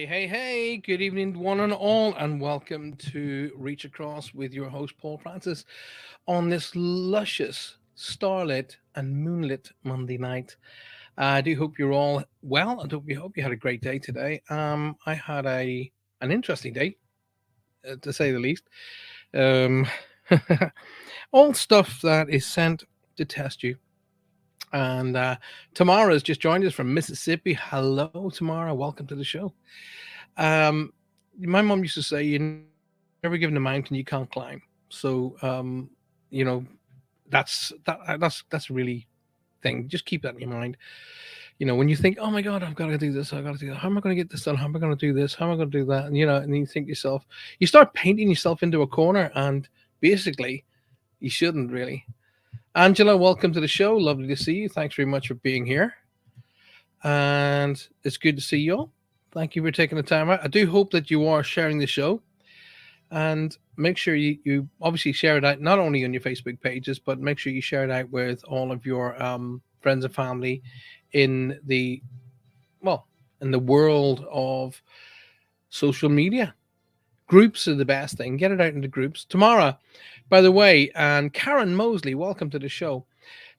Hey, good evening, one and all, and welcome to Reach Across with your host, Paul Francis, on this luscious, starlit, and moonlit Monday night. I do hope you're all well, and hope you had a great day today. I had an interesting day, to say the least. Um, all stuff that is sent to test you. And Tamara's just joined us from Mississippi. Hello, Tamara. Welcome to the show. Um, my mom used to say, "You never given a mountain you can't climb." So you know, that's a really thing. Just keep that in your mind. When you think, "Oh my God, I've got to do this. I got to do that. How am I going to get this done? How am I going to do this? How am I going to do that?" And you think to yourself, you start painting yourself into a corner, and basically, you shouldn't really. Angela, welcome to the show. Lovely to see you. Thanks very much for being here, and it's good to see you all. Thank you for taking the time out. I do hope that you are sharing the show, and make sure you obviously share it out not only on your Facebook pages, but make sure you share it out with all of your friends and family in the well in the world of social media. Groups are the best thing. Get it out into groups. Tamara, by the way, and Karen Mosley, welcome to the show.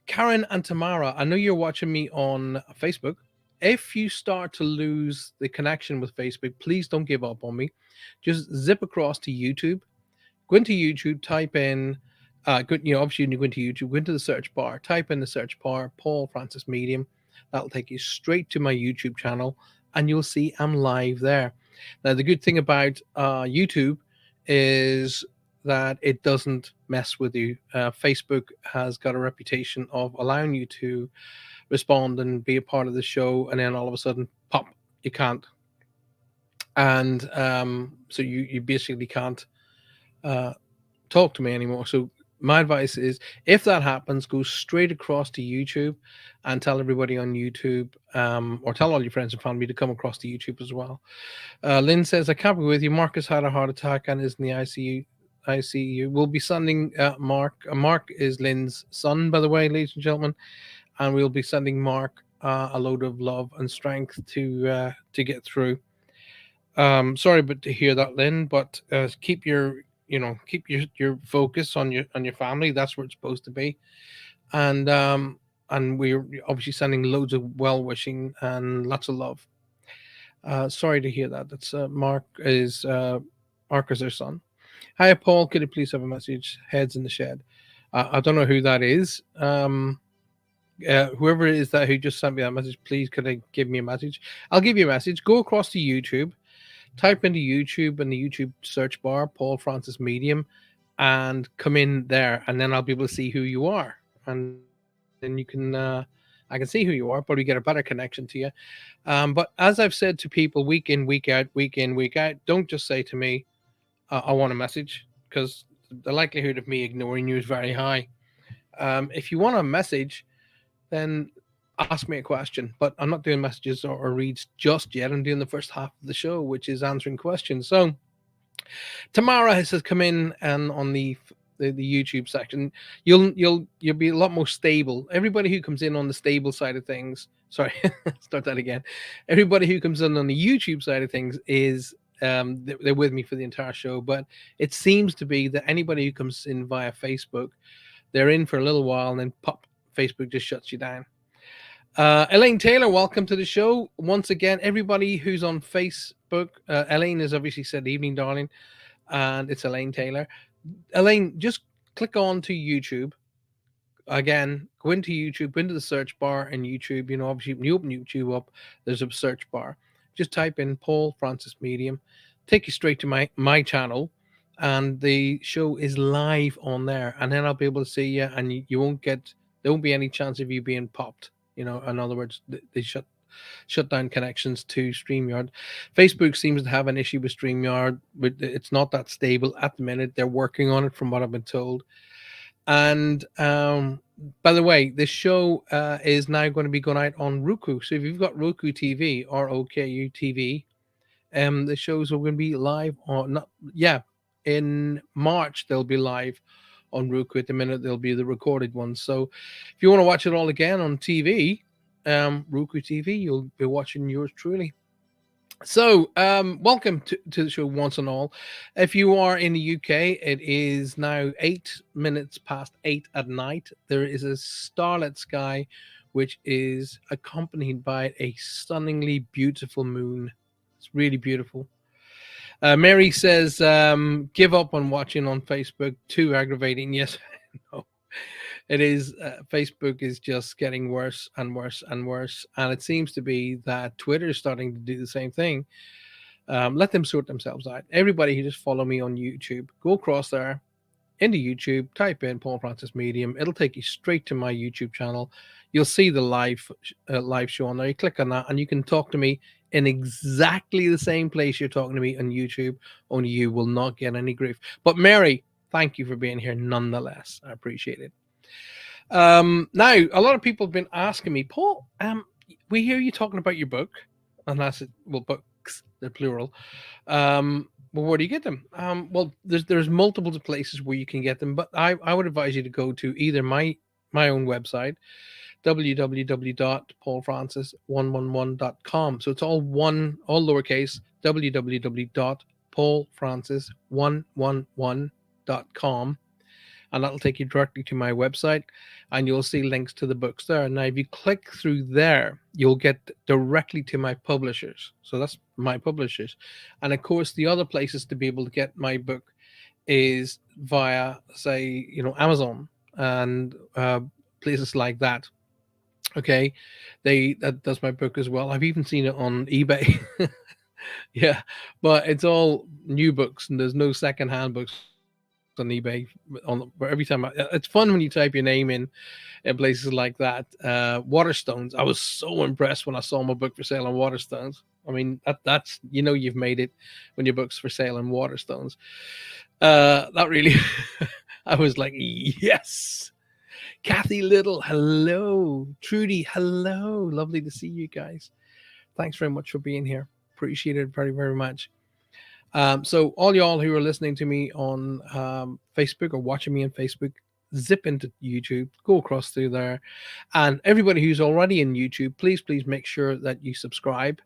Karen and Tamara, I know you're watching me on Facebook. If you start to lose the connection with Facebook, please don't give up on me. Just zip across to YouTube. Go into YouTube, type in, obviously when you go into YouTube, go into the search bar, type in the search bar, Paul Francis Medium. That'll take you straight to my YouTube channel, and you'll see I'm live there. Now, the good thing about YouTube is that it doesn't mess with you. Facebook has got a reputation of allowing you to respond and be a part of the show, and then all of a sudden, pop, you can't. And so you basically can't uh, talk to me anymore. So my advice is, if that happens, go straight across to YouTube and tell everybody on YouTube, or tell all your friends and family to come across to YouTube as well. Lynn says, I can't be with you. Marcus had a heart attack and is in the ICU. ICU. We'll be sending Mark. Mark is Lynn's son, by the way, ladies and gentlemen, and we'll be sending Mark a load of love and strength to get through. Sorry, but to hear that, Lynn. But keep your focus on your family. That's where it's supposed to be, and we're obviously sending loads of well wishing and lots of love. Sorry to hear that. That's Mark is their son. Hi, Paul. Could you please have a message? Heads in the shed. I don't know who that is. Whoever it is that who just sent me that message, please could I give me a message? I'll give you a message. Go across to YouTube, type into YouTube in the YouTube search bar, Paul Francis Medium, and come in there, and then I'll be able to see who you are, and then I can see who you are, but we get a better connection to you. But as I've said to people week in, week out, don't just say to me, "I want a message," because the likelihood of me ignoring you is very high. If you want a message, then ask me a question. But I'm not doing messages or reads just yet. I'm doing the first half of the show, which is answering questions. So Tamara has come in and on the YouTube section, you'll be a lot more stable. Everybody who comes in on the stable side of things, sorry, start that again. Everybody who comes in on the YouTube side of things is they're with me for the entire show. But it seems to be that anybody who comes in via Facebook, they're in for a little while and then pop, Facebook just shuts you down. Elaine Taylor, welcome to the show once again. Everybody who's on Facebook, Elaine has obviously said evening, darling, and it's Elaine Taylor. Elaine, just click on to YouTube again. Go into YouTube, go into the search bar in YouTube. Obviously, when you open YouTube up, there's a search bar. Just type in Paul Francis Medium, take you straight to my channel, and the show is live on there. And then I'll be able to see you, and you won't get there won't be any chance of you being popped. In other words, they shut down connections to StreamYard. Facebook seems to have an issue with StreamYard, but it's not that stable at the minute. They're working on it, from what I've been told. And by the way, this show is now going to be going out on Roku. So if you've got Roku TV, ROKU TV, the shows are going to be live on. In March they'll be live on Roku. At the minute they'll be the recorded ones. So if you want to watch it all again on TV, Roku TV, you'll be watching yours truly. So, welcome to the show, once and all. If you are in the UK, it is now 8 minutes past 8 at night. There is a starlit sky, which is accompanied by a stunningly beautiful moon. It's really beautiful. Mary says, "Give up on watching on Facebook. Too aggravating." Yes, no, it is. Facebook is just getting worse and worse and worse, and it seems to be that Twitter is starting to do the same thing. Let them sort themselves out. Everybody who just follow me on YouTube, go across there into YouTube, type in Paul Francis Medium. It'll take you straight to my YouTube channel. You'll see the live show on there. You click on that, and you can talk to me in exactly the same place you're talking to me on YouTube. Only you will not get any grief. But Mary, thank you for being here nonetheless. I appreciate it. Now, a lot of people have been asking me, Paul, we hear you talking about your book, and that's it. Well, books, the plural. Well, where do you get them? Well, there's multiple places where you can get them, but I would advise you to go to either my own website, www.paulfrancis111.com. So it's all one, all lowercase, www.paulfrancis111.com, and that'll take you directly to my website, and you'll see links to the books there. Now, if you click through there, you'll get directly to my publishers. So that's my publishers. And of course, the other places to be able to get my book is via, say, Amazon and places like that. Okay, that does my book as well. I've even seen it on eBay. Yeah, but it's all new books, and there's no second-hand books on eBay. Every time it's fun when you type your name in places like that. Waterstones. I was so impressed when I saw my book for sale on Waterstones. I mean, that's you've made it when your book's for sale on Waterstones. That really, I was like, yes. Kathy Little, hello. Trudy, hello. Lovely to see you guys. Thanks very much for being here. Appreciate it very, very much. So all y'all who are listening to me on Facebook or watching me on Facebook, zip into YouTube, go across through there, and everybody who's already in YouTube, please make sure that you subscribe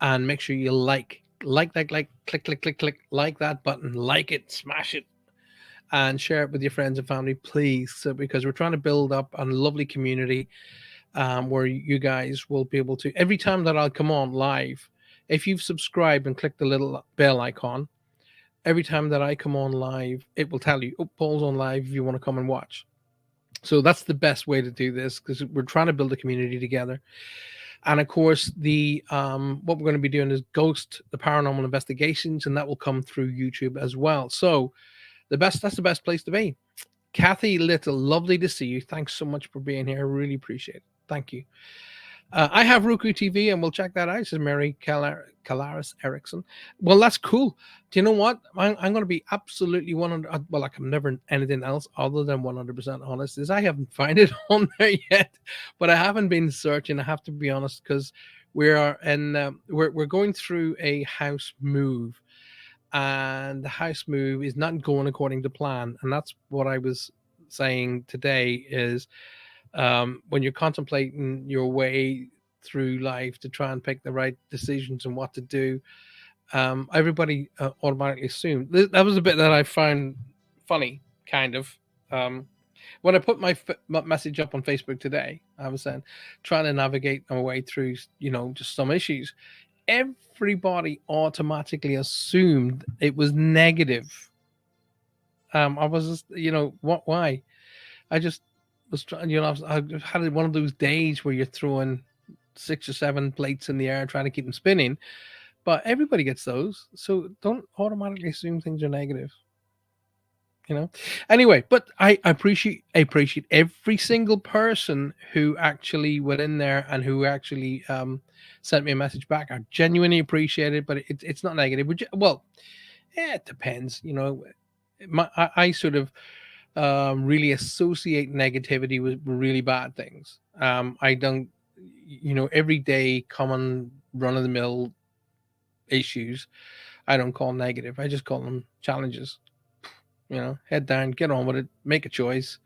and make sure you click, click, click, click, like that button, like it, smash it, and share it with your friends and family, please. So, because we're trying to build up a lovely community where you guys will be able to, every time that I'll come on live, if you've subscribed and clicked the little bell icon, every time that I come on live, it will tell you, oh, Paul's on live if you want to come and watch. So that's the best way to do this, because we're trying to build a community together. And of course, the what we're going to be doing is Ghost, the paranormal investigations, and that will come through YouTube as well. So that's the best place to be. Kathy Little, lovely to see you. Thanks so much for being here. I really appreciate it. Thank you. I have Roku TV, and we'll check that out, says Mary Calaris Erickson. Well, that's cool. Do you know what? I'm going to be absolutely 100. Well, like I'm never anything else other than 100% honest. Is I haven't found it on there yet, but I haven't been searching. I have to be honest, because we're going through a house move, and the house move is not going according to plan, and that's what I was saying today. Is when you're contemplating your way through life to try and pick the right decisions and what to do, everybody automatically assumed that was a bit that I found funny, kind of. Um, when I put my message up on Facebook today, I was saying, trying to navigate my way through, just some issues. Everybody automatically assumed it was negative. I was just, what? Why? I just was trying, I had one of those days where you're throwing 6 or 7 plates in the air trying to keep them spinning, but everybody gets those. So don't automatically assume things are negative, you know? Anyway, but I appreciate every single person who actually went in there and who actually sent me a message back. I genuinely appreciate it, but it's not negative. Well, yeah, it depends, I sort of really associate negativity with really bad things. I don't, every day common run of the mill issues, I don't call negative. I just call them challenges. Head down, get on with it, make a choice,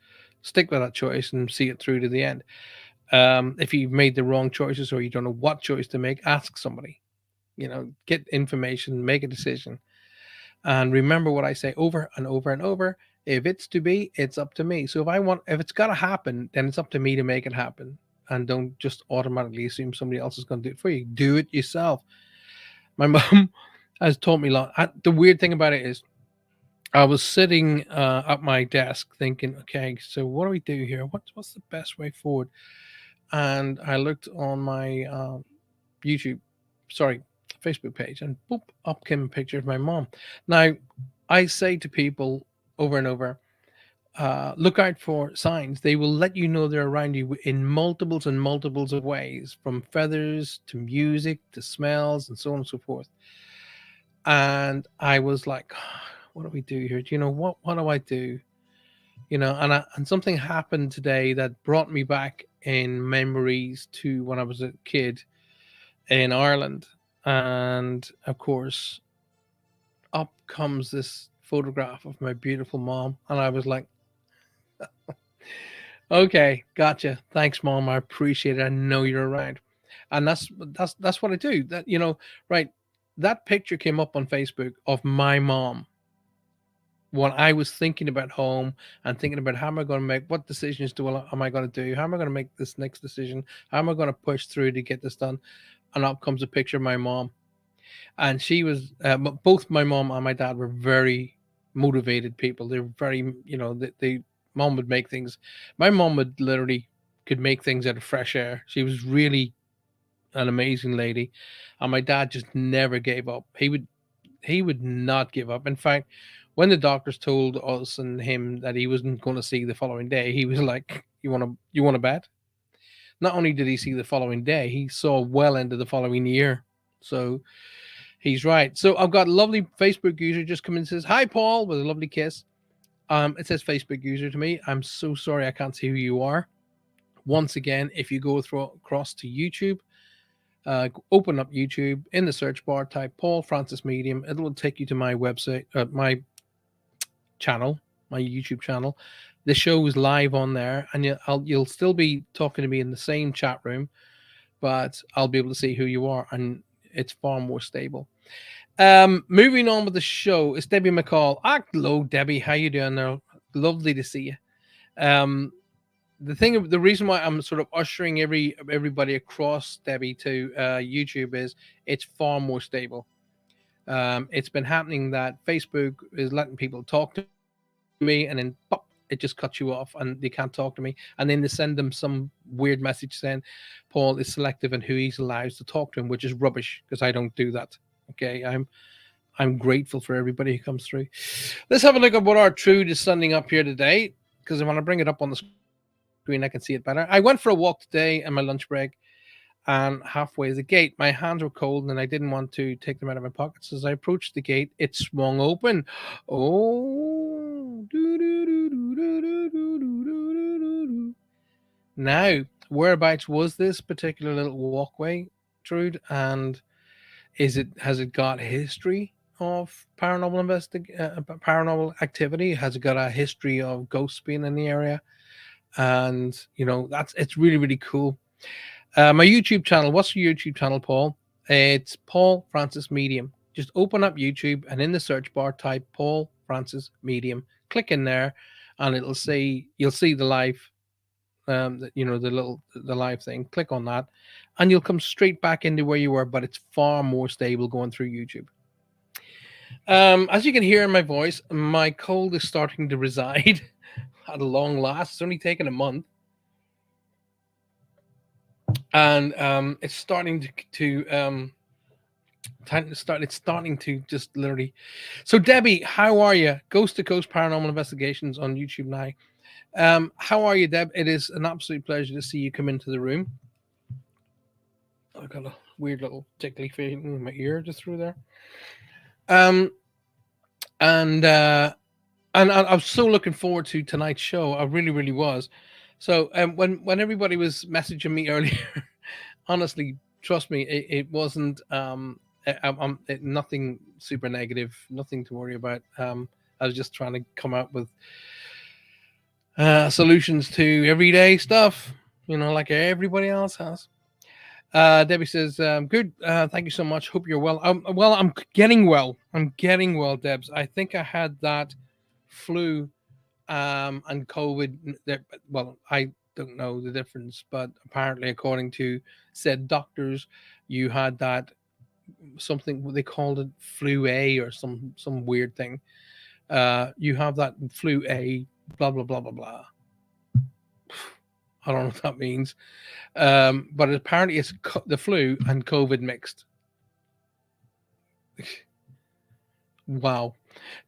stick with that choice, and see it through to the end. If you've made the wrong choices or you don't know what choice to make, ask somebody. get information, make a decision, and remember what I say over and over and over. If it's to be, it's up to me. So if it's got to happen, then it's up to me to make it happen. And don't just automatically assume somebody else is going to do it for you. Do it yourself. My mom has taught me a lot. The weird thing about it is, I was sitting at my desk thinking, okay, so what do we do here? What's the best way forward? And I looked on my YouTube, sorry, Facebook page, and boop, up came a picture of my mom. Now, I say to people over and over, look out for signs. They will let you know they're around you in multiples and multiples of ways, from feathers to music to smells and so on and so forth. And I was like, what do we do here? Do you know what do I do? And something happened today that brought me back in memories to when I was a kid in Ireland. And of course, up comes this photograph of my beautiful mom. And I was like, okay, gotcha. Thanks, mom. I appreciate it. I know you're around. And that's what I do. Right. That picture came up on Facebook of my mom when I was thinking about home and thinking about how am I going to make, what decisions am I going to do? How am I going to make this next decision? How am I going to push through to get this done? And up comes a picture of my mom. And she was, both my mom and my dad were very motivated people. They were very, mom would make things. My mom would literally could make things out of fresh air. She was really an amazing lady. And my dad just never gave up. He would not give up. In fact, when the doctors told us and him that he wasn't going to see the following day, he was like, "You want to bet?" Not only did he see the following day, he saw well into the following year. So he's right. So I've got a lovely Facebook user just come in and says, "Hi, Paul," with a lovely kiss. It says Facebook user to me. I'm so sorry I can't see who you are. Once again, if you go across to YouTube, open up YouTube in the search bar, type Paul Francis Medium. It will take you to my website, my channel, my YouTube channel. The show is live on there, and you'll still be talking to me in the same chat room, but I'll be able to see who you are, and it's far more stable. Moving on with the show, it's Debbie McCall. Hello, Debbie. How you doing there? Lovely to see you. Um, the reason why I'm sort of ushering everybody across, Debbie, to YouTube is it's far more stable. It's been happening that Facebook is letting people talk to me, and then pop, it just cuts you off, and they can't talk to me, and then they send them some weird message saying Paul is selective in who he's allowed to talk to him, which is rubbish because I don't do that. Okay, I'm grateful for everybody who comes through. Let's have a look at what our truth is sending up here today, because I want to bring it up on the screen, I can see it better. I went for a walk today in my lunch break, and halfway the gate, my hands were cold and I didn't want to take them out of my pockets. As I approached the gate, it swung open. Oh, now, whereabouts was this particular little walkway, Trude? And has it got history of paranormal activity? Has it got a history of ghosts being in the area? And it's really, really cool. My YouTube channel. What's your YouTube channel, Paul? It's Paul Francis Medium. Just open up YouTube and in the search bar type Paul Francis Medium. Click in there, and you'll see the live, the live thing. Click on that, and you'll come straight back into where you were. But it's far more stable going through YouTube. As you can hear in my voice, my cold is starting to reside at a long last. It's only taken a month. And it's starting it's starting to just literally. So Debbie, how are you? Ghost to Coast Paranormal Investigations on YouTube now. How are you, Deb? It is an absolute pleasure to see you come into the room. I got a weird little tickly feeling in my ear just through there. Um and I was so looking forward to tonight's show. I really, really was. So when everybody was messaging me earlier, honestly, trust me, it wasn't nothing super negative, nothing to worry about. I was just trying to come up with solutions to everyday stuff, like everybody else has. Debbie says, "Good. Thank you so much. Hope you're well. Well, I'm getting well. I'm getting well, Debs. I think I had that flu and COVID. Well, I don't know the difference, but apparently, according to said doctors, you had that something what they called it flu A or some weird thing. You have that flu A, blah blah blah blah blah. I don't know what that means, but apparently it's the flu and COVID mixed. Wow.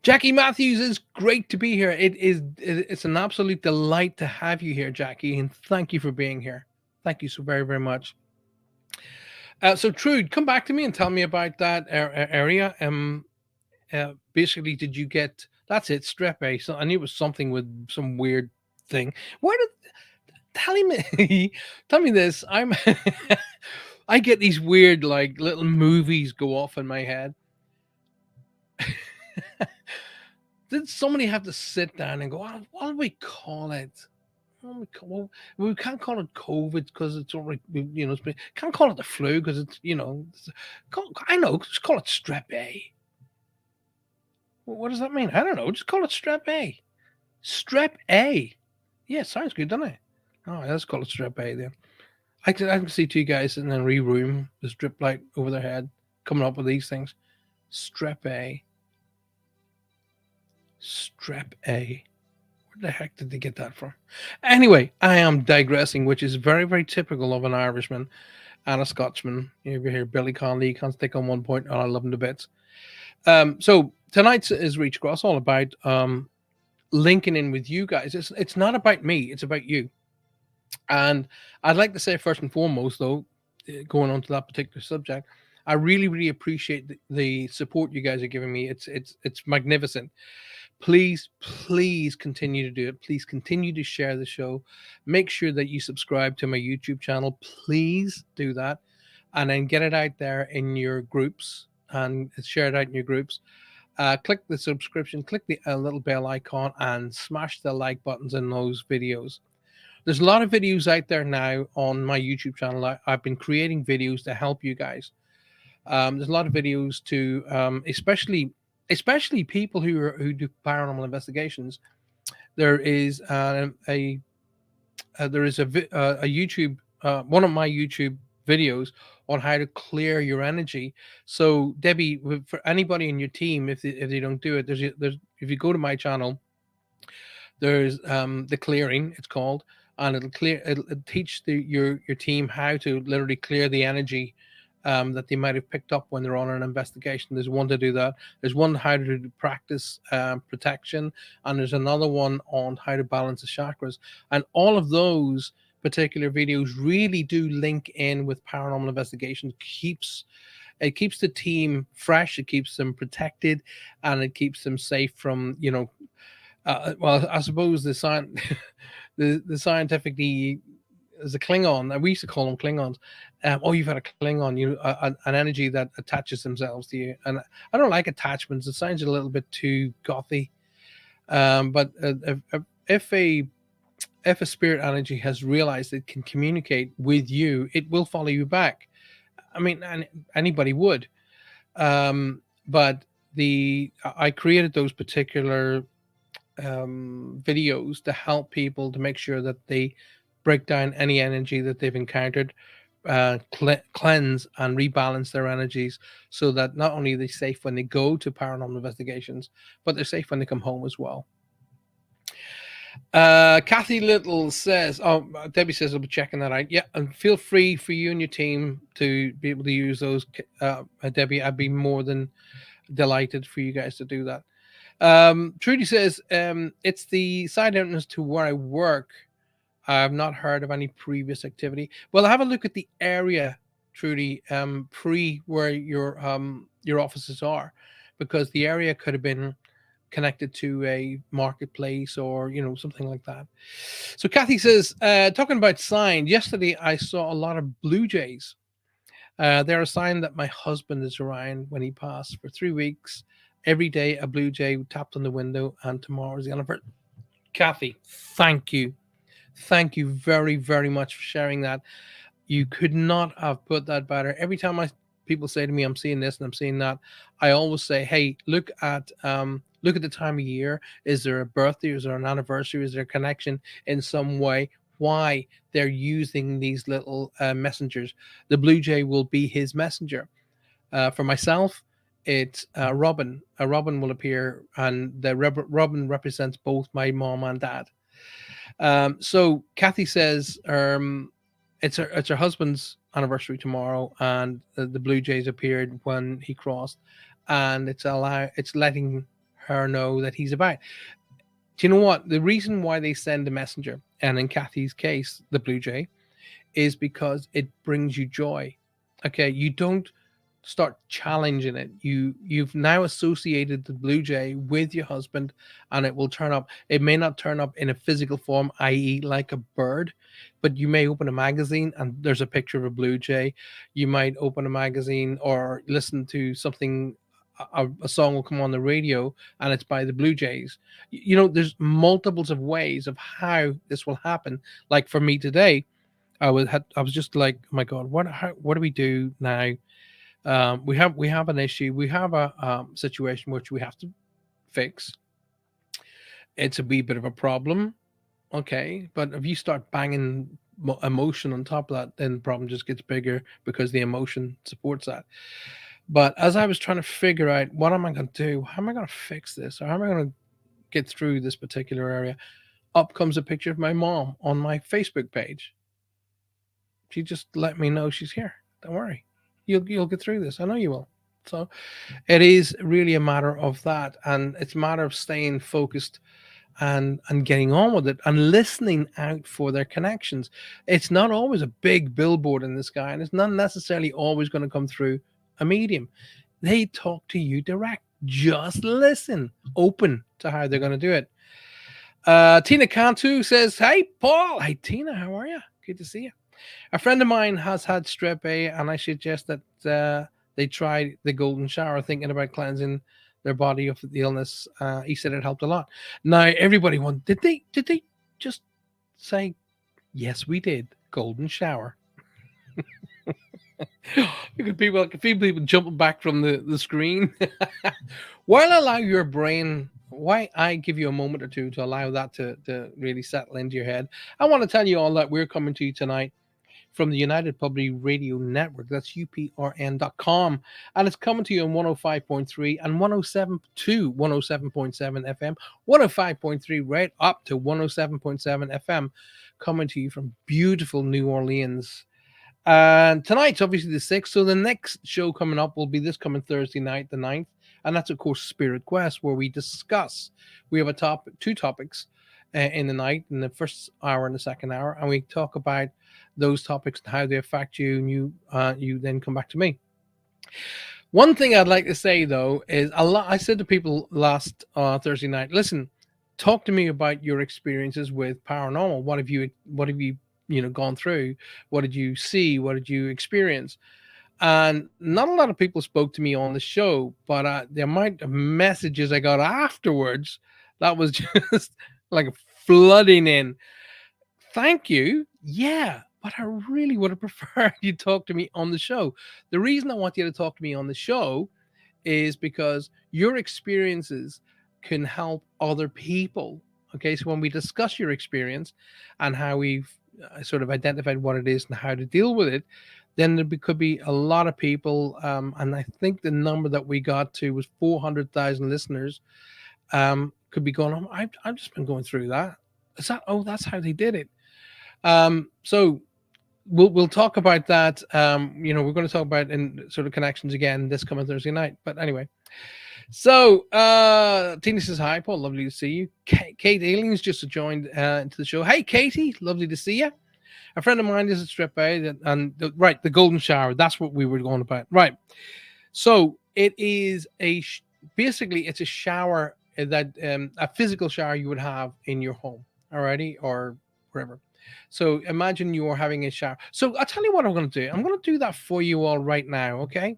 Jackie Matthews, is great to be here. It's an absolute delight to have you here, Jackie, and thank you for being here. Thank you so very, very much. So Trude, come back to me and tell me about that area. Basically, did you get that's it, strep A? So I knew it was something with some weird thing. Where did tell me tell me this? I'm I get these weird like little movies go off in my head. Did somebody have to sit down and go, what do we call it? Well, we can't call it COVID because it's already, can't call it the flu because I know, just call it strep A. What does that mean? I don't know. Just call it strep A. Strep A. Yeah, sounds good, doesn't it? Oh, let's call it strep A then. I can see two guys in a room, the strip light over their head, coming up with these things. Strep A. Strep A. Where the heck did they get that from? Anyway, I am digressing, which is very, very typical of an Irishman and a Scotsman. You hear Billy Connolly, can't stick on one point, and I love him to bits. So tonight's is Reach Across all about linking in with you guys. It's not about me, it's about you. And I'd like to say first and foremost, though, going on to that particular subject, I really, really appreciate the support you guys are giving me. It's magnificent. Please continue to do it. Please continue to share the show. Make sure that you subscribe to my YouTube channel. Please do that, and then get it out there in your groups and share it out in your groups. Click the subscription, click the little bell icon, and smash the like buttons in those videos. There's a lot of videos out there now on my YouTube channel. I've been creating videos to help you guys. There's a lot of videos to, especially people who do paranormal investigations. There is a YouTube one of my YouTube videos on how to clear your energy. So Debbie, for anybody in your team, if they don't do it, there's if you go to my channel, there's the clearing, it's called, and it'll teach your team how to literally clear the energy that they might have picked up when they're on an investigation. There's one to do that. There's one how to practice protection, and there's another one on how to balance the chakras. And all of those particular videos really do link in with paranormal investigation. It keeps the team fresh, it keeps them protected, and it keeps them safe from well, I suppose the scientifically as a Klingon, we used to call them Klingons. Oh, you've had a Klingon, an energy that attaches themselves to you, and I don't like attachments. It sounds a little bit too gothy. But if a spirit energy has realized it can communicate with you, it will follow you back. I mean, anybody would. But I created those particular videos to help people to make sure that they break down any energy that they've encountered, cleanse and rebalance their energies, so that not only are they safe when they go to paranormal investigations, but they're safe when they come home as well. Kathy Little says, "Oh, Debbie says I'll be checking that out." Yeah, and feel free for you and your team to be able to use those. Debbie, I'd be more than delighted for you guys to do that. Trudy says, "It's the side entrance to where I work. I've not heard of any previous activity." Well, have a look at the area, Trudy, pre where your offices are, because the area could have been connected to a marketplace or something like that. So Kathy says, talking about sign, yesterday I saw a lot of blue jays. They're a sign that my husband is around when he passed. For 3 weeks, every day a blue jay tapped on the window, and tomorrow is the anniversary. Kathy, thank you very, very much for sharing that. You could not have put that better. Every time people say to me, "I'm seeing this and I'm seeing that," I always say, "Hey, look at the time of year. Is there a birthday? Is there an anniversary? Is there a connection in some way? Why they're using these little messengers? The blue jay will be his messenger. For myself, it's Robin. A robin will appear, and the robin represents both my mom and dad. So Kathy says it's her husband's anniversary tomorrow, and the Blue Jays appeared when he crossed, and it's letting her know that he's about. Do you know what? The reason why they send a messenger, and in Kathy's case, the Blue Jay, is because it brings you joy. Okay, you don't start challenging it. You've now associated the blue jay with your husband, and it will turn up. It may not turn up in a physical form, i.e., like a bird, but you may open a magazine and there's a picture of a blue jay. You might open a magazine or listen to something. A song will come on the radio and it's by the Blue Jays. There's multiples of ways of how this will happen. Like for me today, I was just like, oh my god, what do we do now? We have an issue. We have a situation which we have to fix. It's a wee bit of a problem, okay. But if you start banging emotion on top of that, then the problem just gets bigger because the emotion supports that. But as I was trying to figure out what am I going to do, how am I going to fix this, or how am I going to get through this particular area, up comes a picture of my mom on my Facebook page. She just let me know she's here. Don't worry, you'll get through this. I know you will. So it is really a matter of that, and it's a matter of staying focused and getting on with it and listening out for their connections. It's not always a big billboard in the sky, and it's not necessarily always going to come through a medium. They talk to you direct. Just listen, open to how they're going to do it. Tina Cantu says, "Hey, Paul. Hey, Tina. How are you? Good to see you. A friend of mine has had strep A, and I suggest that they try the golden shower, thinking about cleansing their body of the illness. He said it helped a lot. Now, everybody went, did they just say, yes, we did, golden shower? You could people, I can feel people jumping back from the screen. While allow your brain, why I give you a moment or two to allow that to really settle into your head. I want to tell you all that we're coming to you tonight from the United Public Radio Network. That's uprn.com. And it's coming to you on 105.3 and 107 to 107.7 FM, 105.3 right up to 107.7 FM, coming to you from beautiful New Orleans. And tonight's obviously the 6th. So the next show coming up will be this coming Thursday night, the 9th. And that's, of course, Spirit Quest, where we discuss. We have two topics in the night, in the first hour and the second hour. And we talk about those topics and how they affect you. And you then come back to me. One thing I'd like to say, though, is I said to people last Thursday night, listen, talk to me about your experiences with paranormal. What have you gone through? What did you see? What did you experience? And not a lot of people spoke to me on the show, but the amount of messages I got afterwards, that was just like flooding in. Thank you. Yeah, but I really would have preferred you talk to me on the show. The reason I want you to talk to me on the show is because your experiences can help other people. Okay, so when we discuss your experience and how we've sort of identified what it is and how to deal with it, then there could be a lot of people. And I think the number that we got to was 400,000 listeners. Could be going on. I've just been going through that. Is that? Oh, that's how they did it. So we'll talk about that. We're going to talk about in sort of connections again this coming Thursday night. But anyway, so Tina says hi, Paul. Lovely to see you. Kate Aliens just joined into the show. Hey, Katie, lovely to see you. A friend of mine is a strip A, and right, the golden shower. That's what we were going about. Right. So it is basically it's a shower that a physical shower you would have in your home, alrighty, or wherever. So imagine you are having a shower. So I'll tell you what I'm going to do. I'm going to do that for you all right now, okay?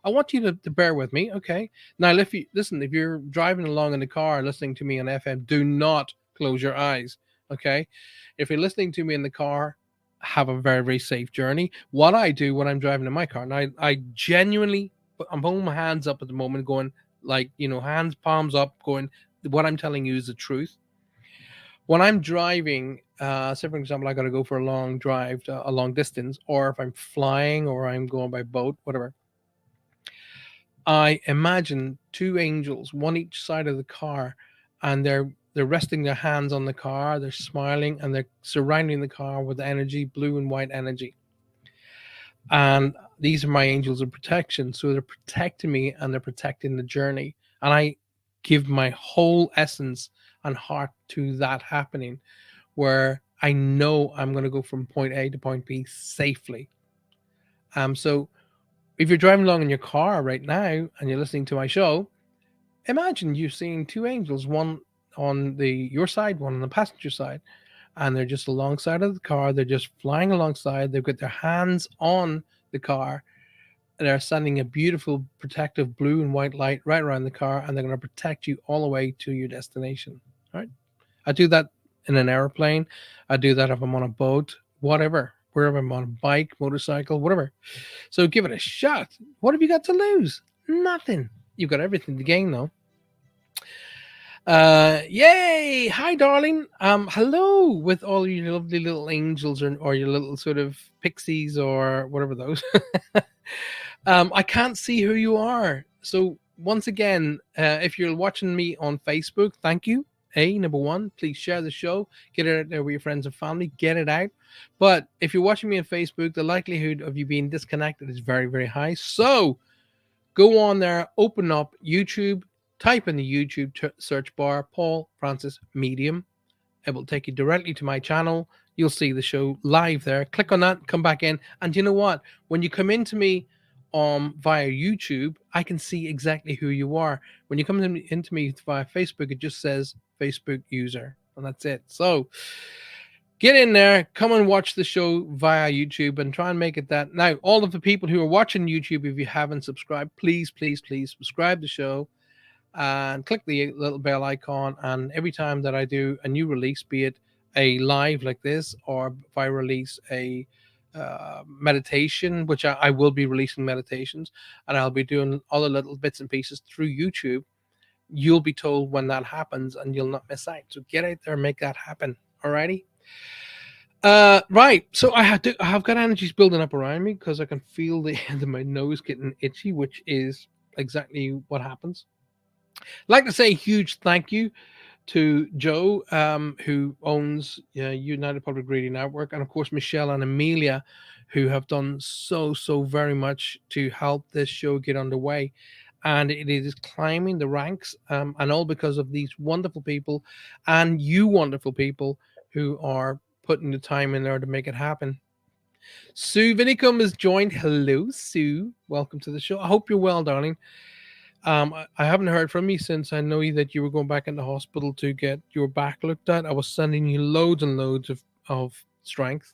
I want you to bear with me, okay? Now, if you're driving along in the car listening to me on FM, do not close your eyes, okay? If you're listening to me in the car, have a very, very safe journey. What I do when I'm driving in my car, and I genuinely, I'm holding my hands up at the moment, going like, hands, palms up, going, what I'm telling you is the truth. When I'm driving, say for example, I got to go for a long drive, a long distance, or if I'm flying or I'm going by boat, whatever, I imagine two angels, one each side of the car, and they're resting their hands on the car, they're smiling, and they're surrounding the car with energy, blue and white energy. And these are my angels of protection. So they're protecting me and they're protecting the journey. And I give my whole essence and heart to that happening, where I know I'm going to go from point A to point B safely. So if you're driving along in your car right now and you're listening to my show, imagine you seeing two angels, one on the your side, one on the passenger side, and they're just alongside of the car. They're just flying alongside. They've got their hands on the car. They're sending a beautiful protective blue and white light right around the car, and they're going to protect you all the way to your destination. All right. I do that in an airplane. I do that if I'm on a boat, whatever, wherever I'm on a bike, motorcycle, whatever. So give it a shot. What have you got to lose? Nothing. You've got everything to gain, though. Yay! Hi, darling. Hello with all your lovely little angels, or your little sort of pixies or whatever those. I can't see who you are. So once again, if you're watching me on Facebook, thank you. Number one, please share the show, get it out there with your friends and family, get it out. But if you're watching me on Facebook, the likelihood of you being disconnected is very, very high. So go on there, open up YouTube, type in the YouTube search bar, Paul Francis Medium. It will take you directly to my channel. You'll see the show live there. Click on that, come back in. And you know what? When you come into me via YouTube, I can see exactly who you are. When you come into me via Facebook, it just says Facebook user. And that's it. So get in there, come and watch the show via YouTube and try and make it that. Now, all of the people who are watching YouTube, if you haven't subscribed, please, please, please subscribe to the show and click the little bell icon. And every time that I do a new release, be it a live like this, or if I release a meditation, which I will be releasing meditations, and I'll be doing other little bits and pieces through YouTube, you'll be told when that happens and you'll not miss out. So get out there and make that happen. Alrighty. Right. So I have got energies building up around me because I can feel the end of my nose getting itchy, which is exactly what happens. I'd like to say a huge thank you to Joe, who owns United Public Radio Network, and of course Michelle and Amelia, who have done so very much to help this show get underway. And it is climbing the ranks, and all because of these wonderful people and you wonderful people who are putting the time in there to make it happen. Sue Vinicum is joined. Hello, Sue. Welcome to the show. I hope you're well, darling. I haven't heard from you since I know that you were going back in the hospital to get your back looked at. I was sending you loads and loads of strength,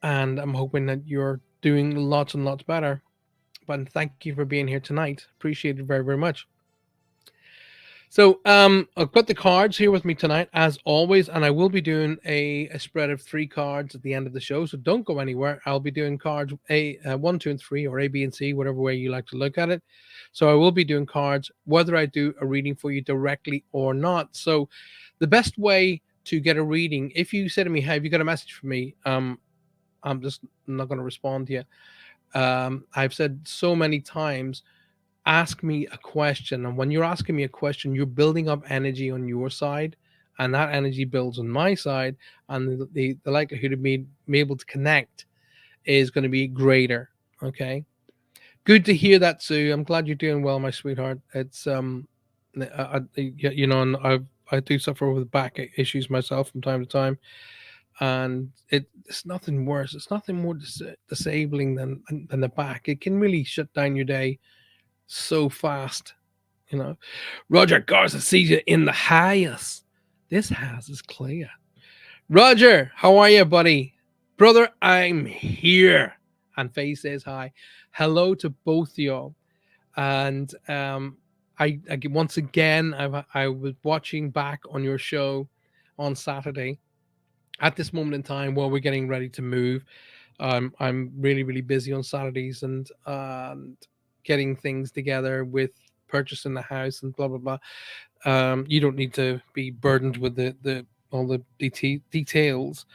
and I'm hoping that you're doing lots and lots better. But thank you for being here tonight. Appreciate it very, very much. So I've got the cards here with me tonight, as always, and I will be doing a spread of 3 cards at the end of the show. So don't go anywhere. I'll be doing cards A, 1, 2, and 3, or A, B, and C, whatever way you like to look at it. So I will be doing cards, whether I do a reading for you directly or not. So the best way to get a reading, if you say to me, "Hey, have you got a message for me?" I'm just not going to respond to you. I've said so many times, ask me a question. And when you're asking me a question, you're building up energy on your side, and that energy builds on my side. And the likelihood of me able to connect is going to be greater. Okay. Good to hear that, Sue. I'm glad you're doing well, my sweetheart. It's and I do suffer with back issues myself from time to time, and it's nothing worse. It's nothing more disabling than the back. It can really shut down your day so fast. You know, Roger Garza sees you in the house. This house is clear. Roger, how are you, buddy? Brother, I'm here. And Faye says hi. Hello to both of y'all. And once again, I was watching back on your show on Saturday, At this moment in time, while we're getting ready to move, I'm really, really busy on Saturdays and getting things together with purchasing the house and blah blah blah. You don't need to be burdened with the all the details,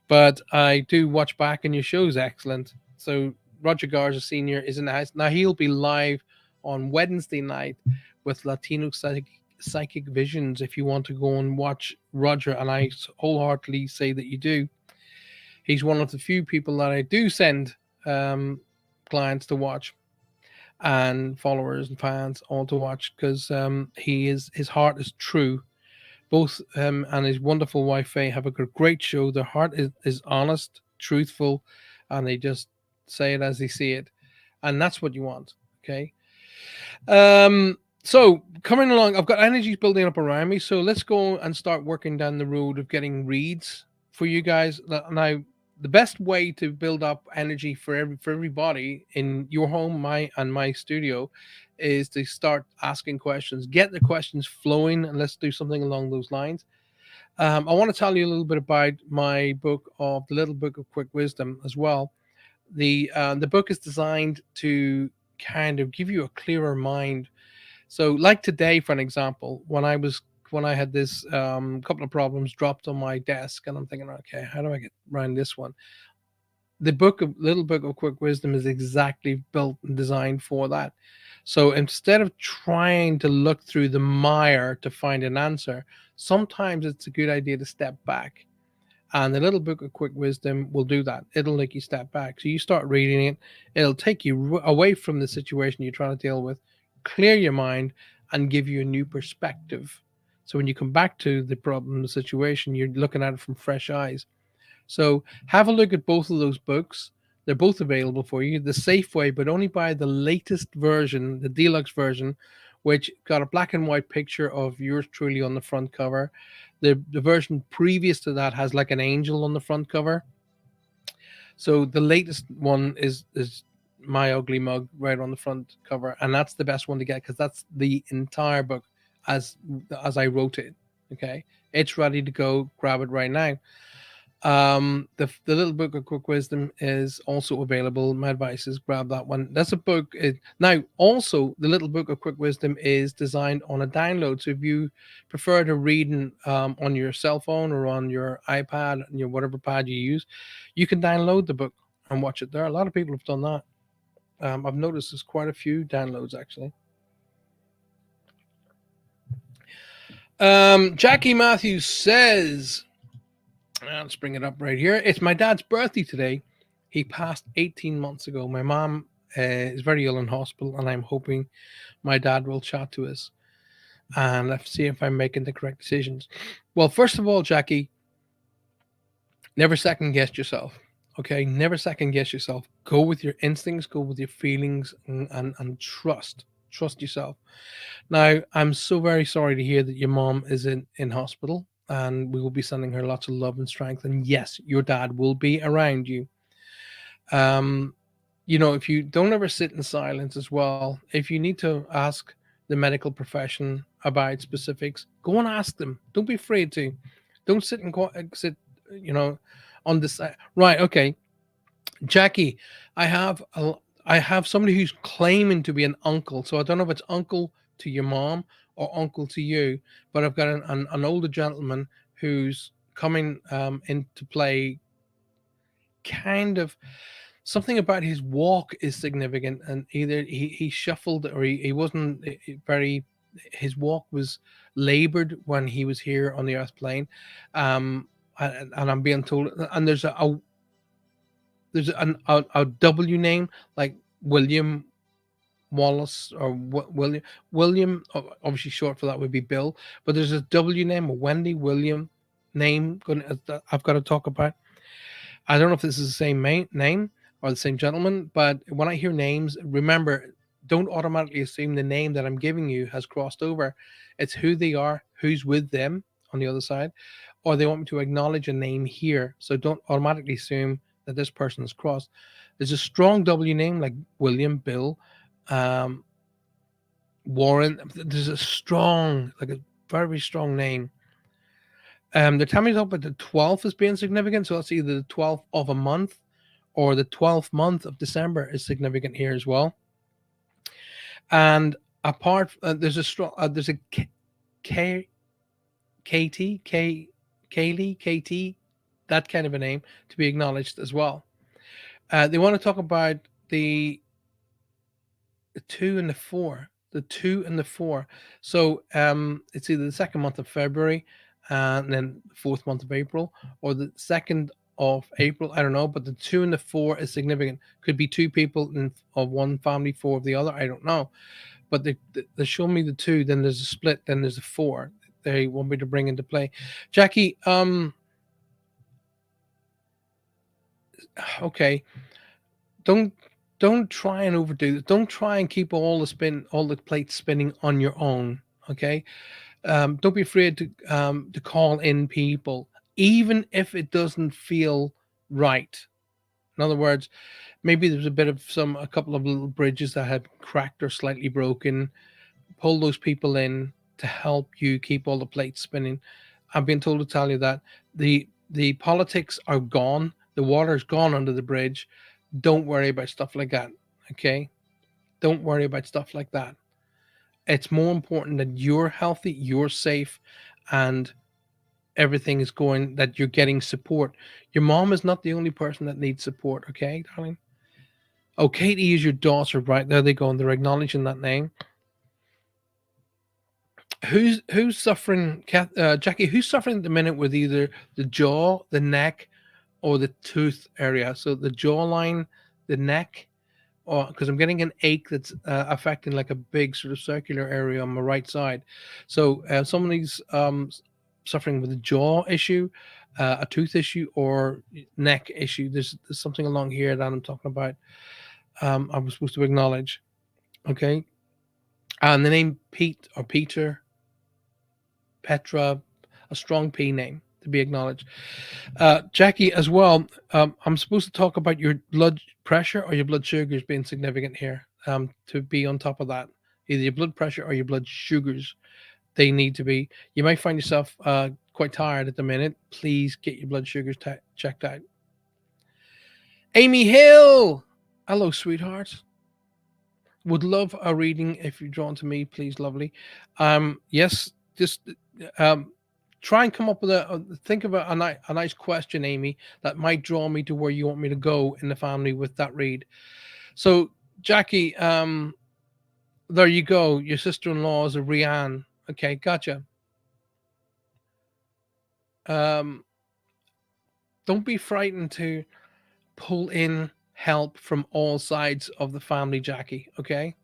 but I do watch back, and your show's excellent. So Roger Garza Senior is in the house now. He'll be live on Wednesday night with Latino Psychic Visions. If you want to go and watch Roger, and I wholeheartedly say that you do. He's one of the few people that I do send um, clients to watch, and followers and fans all to watch, because his heart is true. Both him and his wonderful wife Faye have a great show. Their heart is honest, truthful, and they just say it as they see it, and that's what you want. Okay. So coming along, I've got energies building up around me. So let's go and start working down the road of getting reads for you guys. Now, the best way to build up energy for everybody in your home, my studio, is to start asking questions. Get the questions flowing, and let's do something along those lines. I want to tell you a little bit about my book of the Little Book of Quick Wisdom as well. The book is designed to kind of give you a clearer mind. So, like today, for an example, when I had this couple of problems dropped on my desk, and I'm thinking, okay, how do I get around this one? The Little Book of Quick Wisdom is exactly built and designed for that. So instead of trying to look through the mire to find an answer, sometimes it's a good idea to step back, and the Little Book of Quick Wisdom will do that. It'll make you step back. So you start reading it, it'll take you away from the situation you're trying to deal with, clear your mind, and give you a new perspective. So when you come back to the problem, the situation, you're looking at it from fresh eyes. So have a look at both of those books. They're both available for you the safe way, but only buy the latest version, the deluxe version, which got a black and white picture of yours truly on the front cover. The version previous to that has like an angel on the front cover. So the latest one is my ugly mug right on the front cover, and that's the best one to get because that's the entire book as I wrote it. Okay, it's ready to go. Grab it right now. The Little Book of Quick Wisdom is also available. My advice is grab that one. That's a book. Now, also, the Little Book of Quick Wisdom is designed on a download. So if you prefer to read on your cell phone or on your iPad, whatever pad you use, you can download the book and watch it there. A lot of people have done that. I've noticed there's quite a few downloads actually. Jackie Matthews says, let's bring it up right here. It's my dad's birthday today. He passed 18 months ago. My mom is very ill in hospital, and I'm hoping my dad will chat to us and let's see if I'm making the correct decisions. Well, first of all, Jackie, never second guess yourself. Okay, never second guess yourself. Go with your instincts, go with your feelings, and trust yourself. Now, I'm so very sorry to hear that your mom is in hospital, and we will be sending her lots of love and strength. And yes, your dad will be around you. Um, if you don't ever sit in silence as well, if you need to ask the medical profession about specifics, go and ask them. Don't be afraid to. Don't sit and sit, you know, on the side. Right? Okay, Jackie, I have a I have somebody who's claiming to be an uncle. So I don't know if it's uncle to your mom or uncle to you, but I've got an older gentleman who's coming into play. Kind of something about his walk is significant, and either he shuffled or he wasn't very. His walk was labored when he was here on the Earth plane, and I'm being told, and there's a W name like William Wallace or William. Obviously, short for that would be Bill, but there's a W name, a Wendy William name. I've got to talk about. I don't know if this is the same name or the same gentleman, but when I hear names, remember, don't automatically assume the name that I'm giving you has crossed over. It's who they are, who's with them on the other side, or they want me to acknowledge a name here. So don't automatically assume that this person is crossed. There's a strong W name like William, Bill, um, Warren. There's a strong, like a very strong name. They're telling me up at the 12th is being significant, so that's either the 12th of a month or the 12th month of December is significant here as well. And apart, there's a strong, there's a K, KT, Kaylee, KT, that kind of a name to be acknowledged as well. They want to talk about the two and the four, the two and the four. So it's either the second month of February and then the fourth month of April, or the second of April. I don't know, but the two and the four is significant. Could be two people of one family, four of the other. I don't know, but they show me the two. Then there's a split. Then there's a four. They want me to bring into play. Jackie, okay, don't don't try and overdo it. Don't try and keep all the plates spinning on your own. Okay, don't be afraid to call in people, even if it doesn't feel right. In other words, maybe there's a bit of a couple of little bridges that had cracked or slightly broken. Pull those people in to help you keep all the plates spinning. I've been told to tell you that the politics are gone. The water's gone under the bridge. Don't worry about stuff like that. Okay? Don't worry about stuff like that. It's more important that you're healthy, you're safe, and everything is going, that you're getting support. Your mom is not the only person that needs support, okay, darling? Oh, Katie is your daughter, right? There they go, and they're acknowledging that name. Who's suffering, Jackie? Who's suffering at the minute with either the jaw, the neck, or the tooth area? So the jawline, the neck, or because I'm getting an ache that's affecting like a big sort of circular area on my right side. So somebody's suffering with a jaw issue, a tooth issue, or neck issue. There's something along here that I'm talking about. I was supposed to acknowledge. Okay, and the name Pete or Peter, Petra, a strong P name to be acknowledged. Jackie, as well, I'm supposed to talk about your blood pressure or your blood sugars being significant here. To be on top of that, either your blood pressure or your blood sugars, they need to be. You might find yourself quite tired at the minute. Please get your blood sugars checked out. Amy Hill, hello, sweetheart. Would love a reading if you're drawn to me, please, lovely. Yes, just um, try and come up with think about a nice question, Amy, that might draw me to where you want me to go in the family with that read. So, Jackie, there you go. Your sister-in-law is a Rianne. Okay, gotcha. Um, don't be frightened to pull in help from all sides of the family, Jackie. Okay.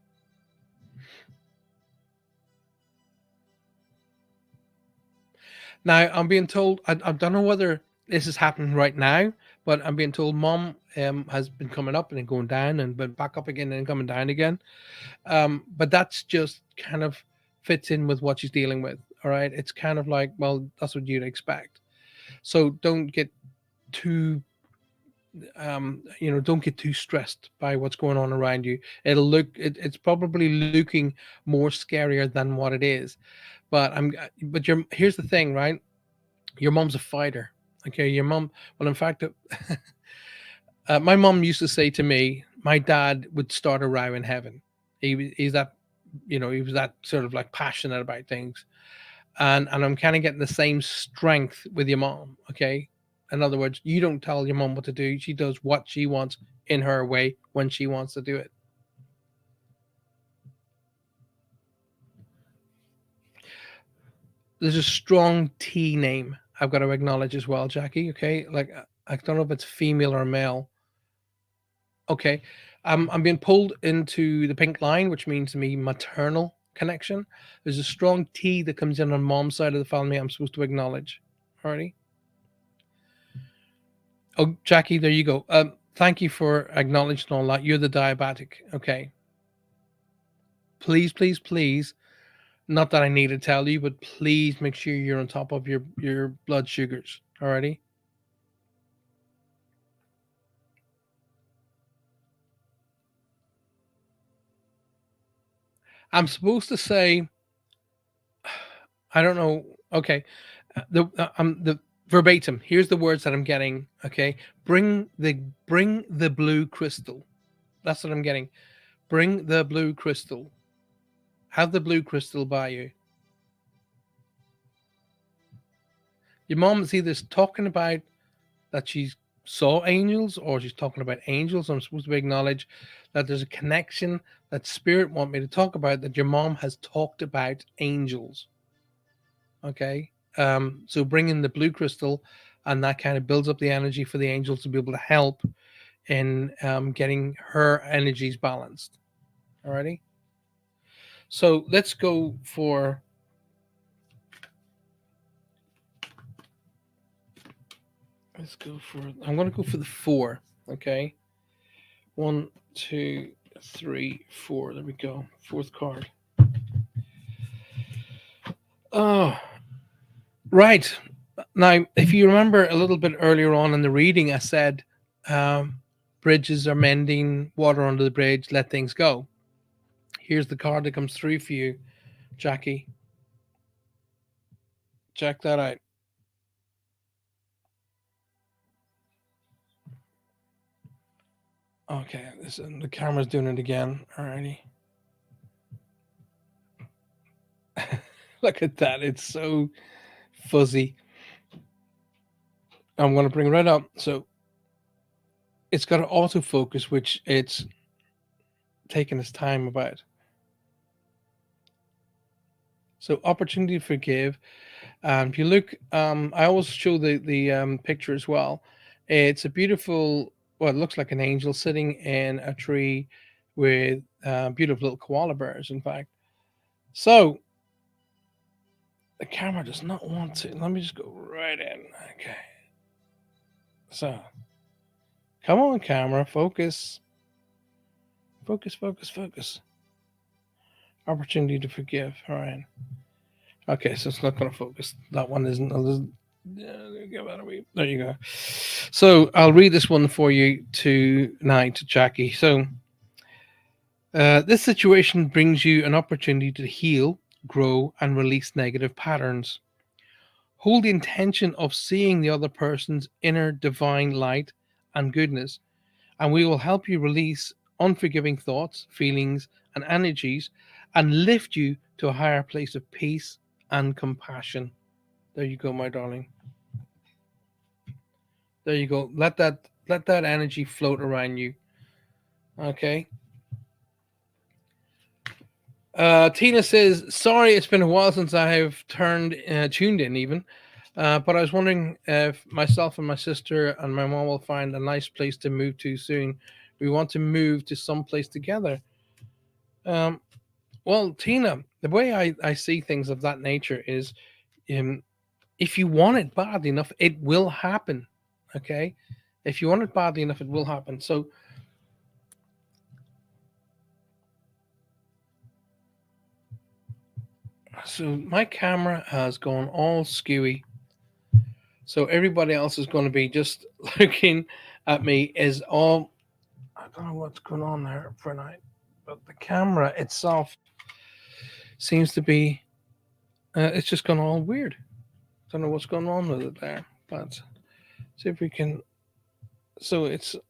Now, I'm being told, I don't know whether this is happening right now, but I'm being told mom has been coming up and then going down and been back up again and coming down again. But that's just kind of fits in with what she's dealing with. All right. It's kind of like, well, that's what you'd expect. So don't get too, don't get too stressed by what's going on around you. It's probably looking more scarier than what it is. But here's the thing, right? Your mom's a fighter. Okay, your mom. Well, in fact, my mom used to say to me, my dad would start a row in heaven. He's that, he was that sort of like passionate about things, and I'm kind of getting the same strength with your mom. Okay, in other words, you don't tell your mom what to do; she does what she wants in her way when she wants to do it. There's a strong T name I've got to acknowledge as well, Jackie. Okay, like I don't know if it's female or male. Okay. I'm being pulled into the pink line, which means to me maternal connection. There's a strong T that comes in on mom's side of the family I'm supposed to acknowledge. Alrighty. Oh, Jackie, there you go. Thank you for acknowledging all that. You're the diabetic. Okay. Please, please, please. Not that I need to tell you, but please make sure you're on top of your blood sugars. Alrighty. I'm supposed to say, I don't know. Okay. The verbatim. Here's the words that I'm getting. Okay, bring the bring the blue crystal. That's what I'm getting. Bring the blue crystal. Have the blue crystal by you. Your mom is either talking about that she saw angels, or she's talking about angels. I'm supposed to acknowledge that there's a connection that spirit want me to talk about, that your mom has talked about angels. Okay. So bring in the blue crystal, and that kind of builds up the energy for the angels to be able to help in getting her energies balanced. Alrighty. So let's go for I'm gonna go for the four. Okay. One, two, three, four. There we go. Fourth card. Oh, right. Now, if you remember a little bit earlier on in the reading, I said um, bridges are mending, water under the bridge, let things go. Here's the card that comes through for you, Jackie. Check that out. Okay, the camera's doing it again. Alrighty. Look at that. It's so fuzzy. I'm going to bring it right up. So it's got an autofocus, which it's taking its time about. So opportunity to forgive. If you look, I always show the picture as well. It's a beautiful, well, it looks like an angel sitting in a tree with beautiful little koala bears. In fact, so the camera does not want to. Let me just go right in. Okay. So come on, camera, focus, focus, focus, focus. Opportunity to forgive. All right. Okay, so it's not going to focus. That one isn't. There you go. So I'll read this one for you tonight, Jackie. So this situation brings you an opportunity to heal, grow, and release negative patterns. Hold the intention of seeing the other person's inner divine light and goodness, and we will help you release unforgiving thoughts, feelings, and energies, and lift you to a higher place of peace and compassion. There you go, my darling. There you go. Let that energy float around you. Okay. Tina says, "Sorry, it's been a while since I have tuned in even, but I was wondering if myself and my sister and my mom will find a nice place to move to soon. We want to move to some place together." Um, well, Tina, the way I see things of that nature is, um, if you want it bad enough, it will happen. Okay, if you want it badly enough, it will happen. So my camera has gone all skewy. So everybody else is going to be just looking at me as all. I don't know what's going on there for night, but the camera itself seems to be. It's just gone all weird. Don't know what's going on with it there, but see if we can. So the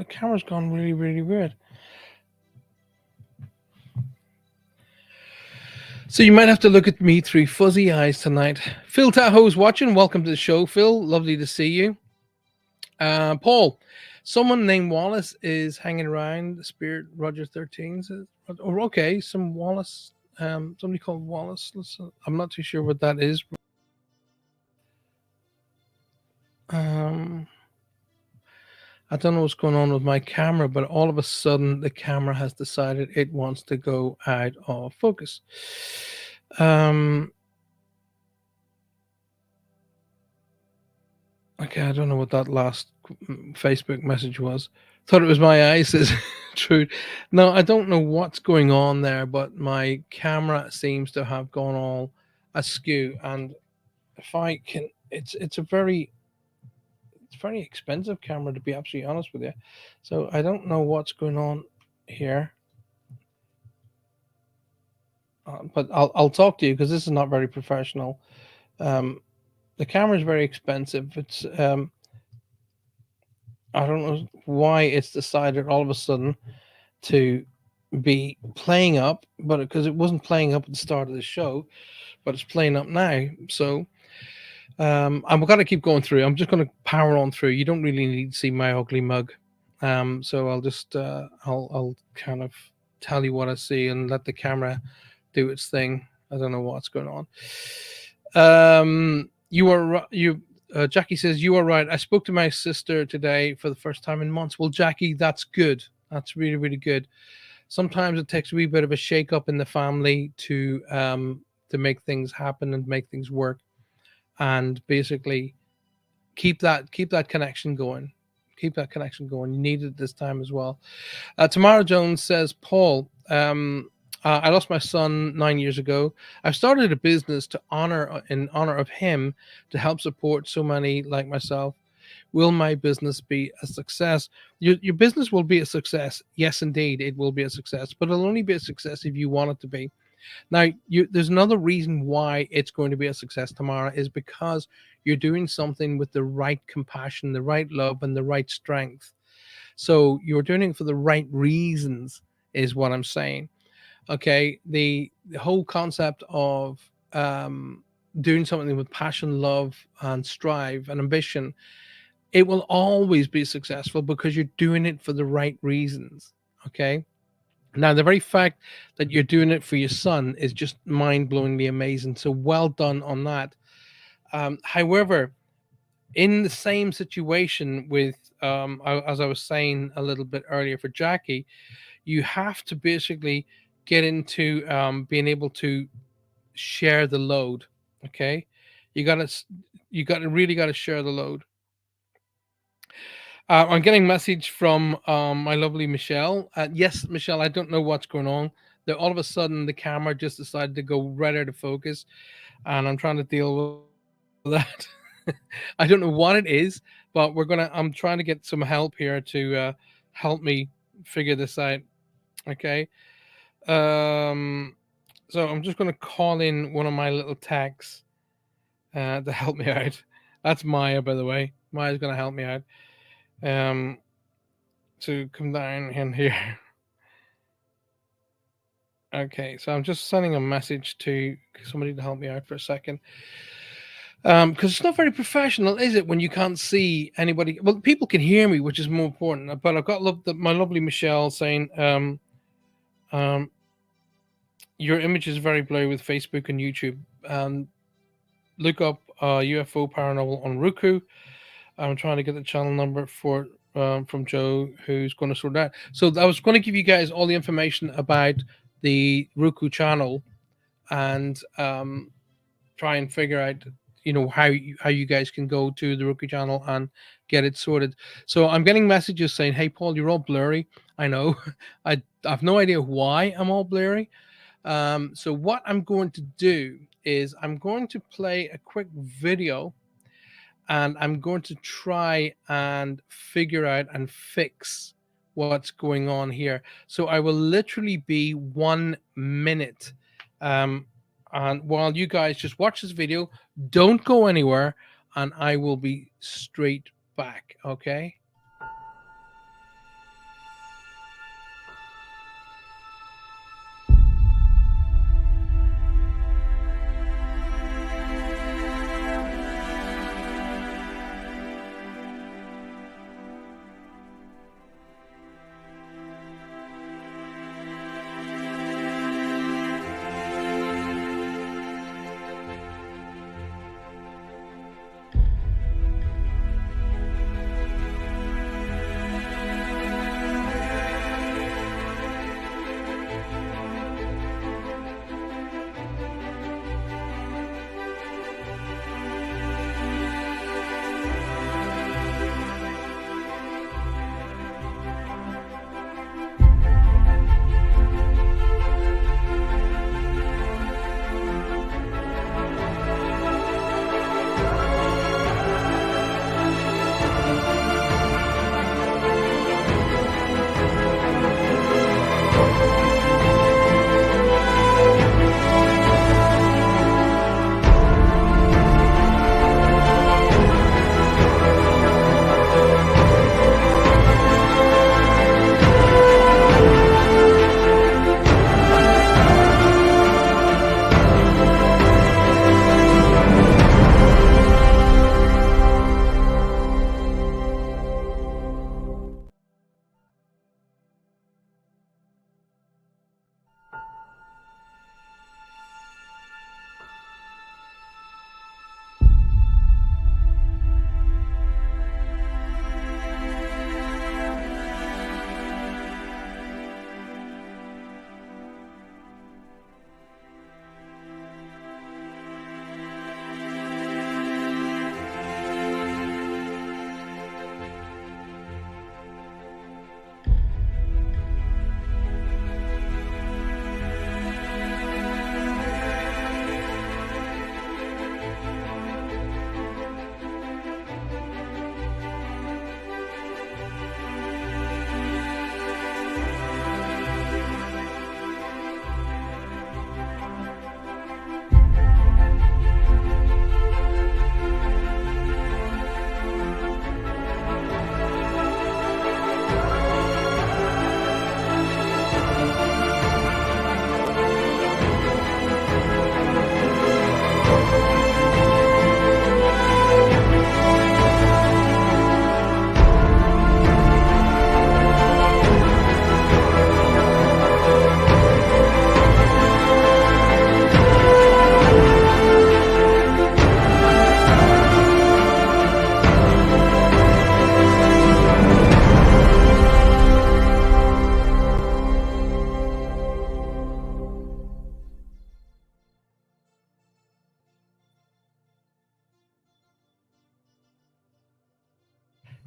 camera's gone really really weird. So you might have to look at me through fuzzy eyes tonight. Phil Tahoe's watching. Welcome to the show, Phil. Lovely to see you. Paul, someone named Wallace is hanging around. Spirit Roger 13 says, oh, okay, some Wallace, somebody called Wallace. I'm not too sure what that is. Um, I don't know what's going on with my camera, but all of a sudden the camera has decided it wants to go out of focus. Um, okay, I don't know what that last Facebook message was. Thought it was my eyes. Is true. No, I don't know what's going on there, but my camera seems to have gone all askew. And if I can, it's very expensive camera, to be absolutely honest with you. So I don't know what's going on here. but I'll talk to you because this is not very professional. Um, the camera is very expensive. It's I don't know why it's decided all of a sudden to be playing up, but because it wasn't playing up at the start of the show, but it's playing up now. So I'm gonna keep going through. I'm just gonna power on through. You don't really need to see my ugly mug. So I'll just I'll kind of tell you what I see and let the camera do its thing. I don't know what's going on. You are you. Jackie says you are right. I spoke to my sister today for the first time in months. Well, Jackie, that's good. That's really really good. Sometimes it takes a wee bit of a shake up in the family to make things happen and make things work, and basically keep that connection going. Keep that connection going. You need it this time as well. Tamara Jones says, Paul, I lost my son 9 years ago. I've started a business to honor in honor of him to help support so many like myself. Will my business be a success? Your business will be a success. Yes, indeed, it will be a success, but it'll only be a success if you want it to be. Now, there's another reason why it's going to be a success tomorrow is because you're doing something with the right compassion, the right love, and the right strength. So you're doing it for the right reasons, is what I'm saying. Okay, the whole concept of doing something with passion, love, and strive and ambition, it will always be successful because you're doing it for the right reasons. Okay. Now, the very fact that you're doing it for your son is just mind blowingly amazing. So well done on that. However, in the same situation with, as I was saying a little bit earlier for Jackie, you have to basically get into being able to share the load. Okay, you got to really got to share the load. I'm getting message from my lovely Michelle. Yes, Michelle, I don't know what's going on. That all of a sudden the camera just decided to go right out of focus, and I'm trying to deal with that. I don't know what it is, but I'm trying to get some help here to help me figure this out. Okay. Um, so I'm just gonna call in one of my little techs to help me out. That's Maya, by the way. Maya's gonna help me out. Um, to come down in here. Okay, so I'm just sending a message to somebody to help me out for a second. Because it's not very professional, is it, when you can't see anybody? Well, people can hear me, which is more important. But I've got my lovely Michelle saying, um, your image is very blurry with Facebook and YouTube. Look up UFO Paranormal on Roku. I'm trying to get the channel number for from Joe, who's going to sort that. So I was going to give you guys all the information about the Roku channel and try and figure out, how you guys can go to the Roku channel and get it sorted. So I'm getting messages saying, "Hey, Paul, you're all blurry." I know. I've no idea why I'm all blurry. So what I'm going to do is I'm going to play a quick video and I'm going to try and figure out and fix what's going on here. So I will literally be 1 minute. Um, and while you guys just watch this video, don't go anywhere, and I will be straight back. Okay.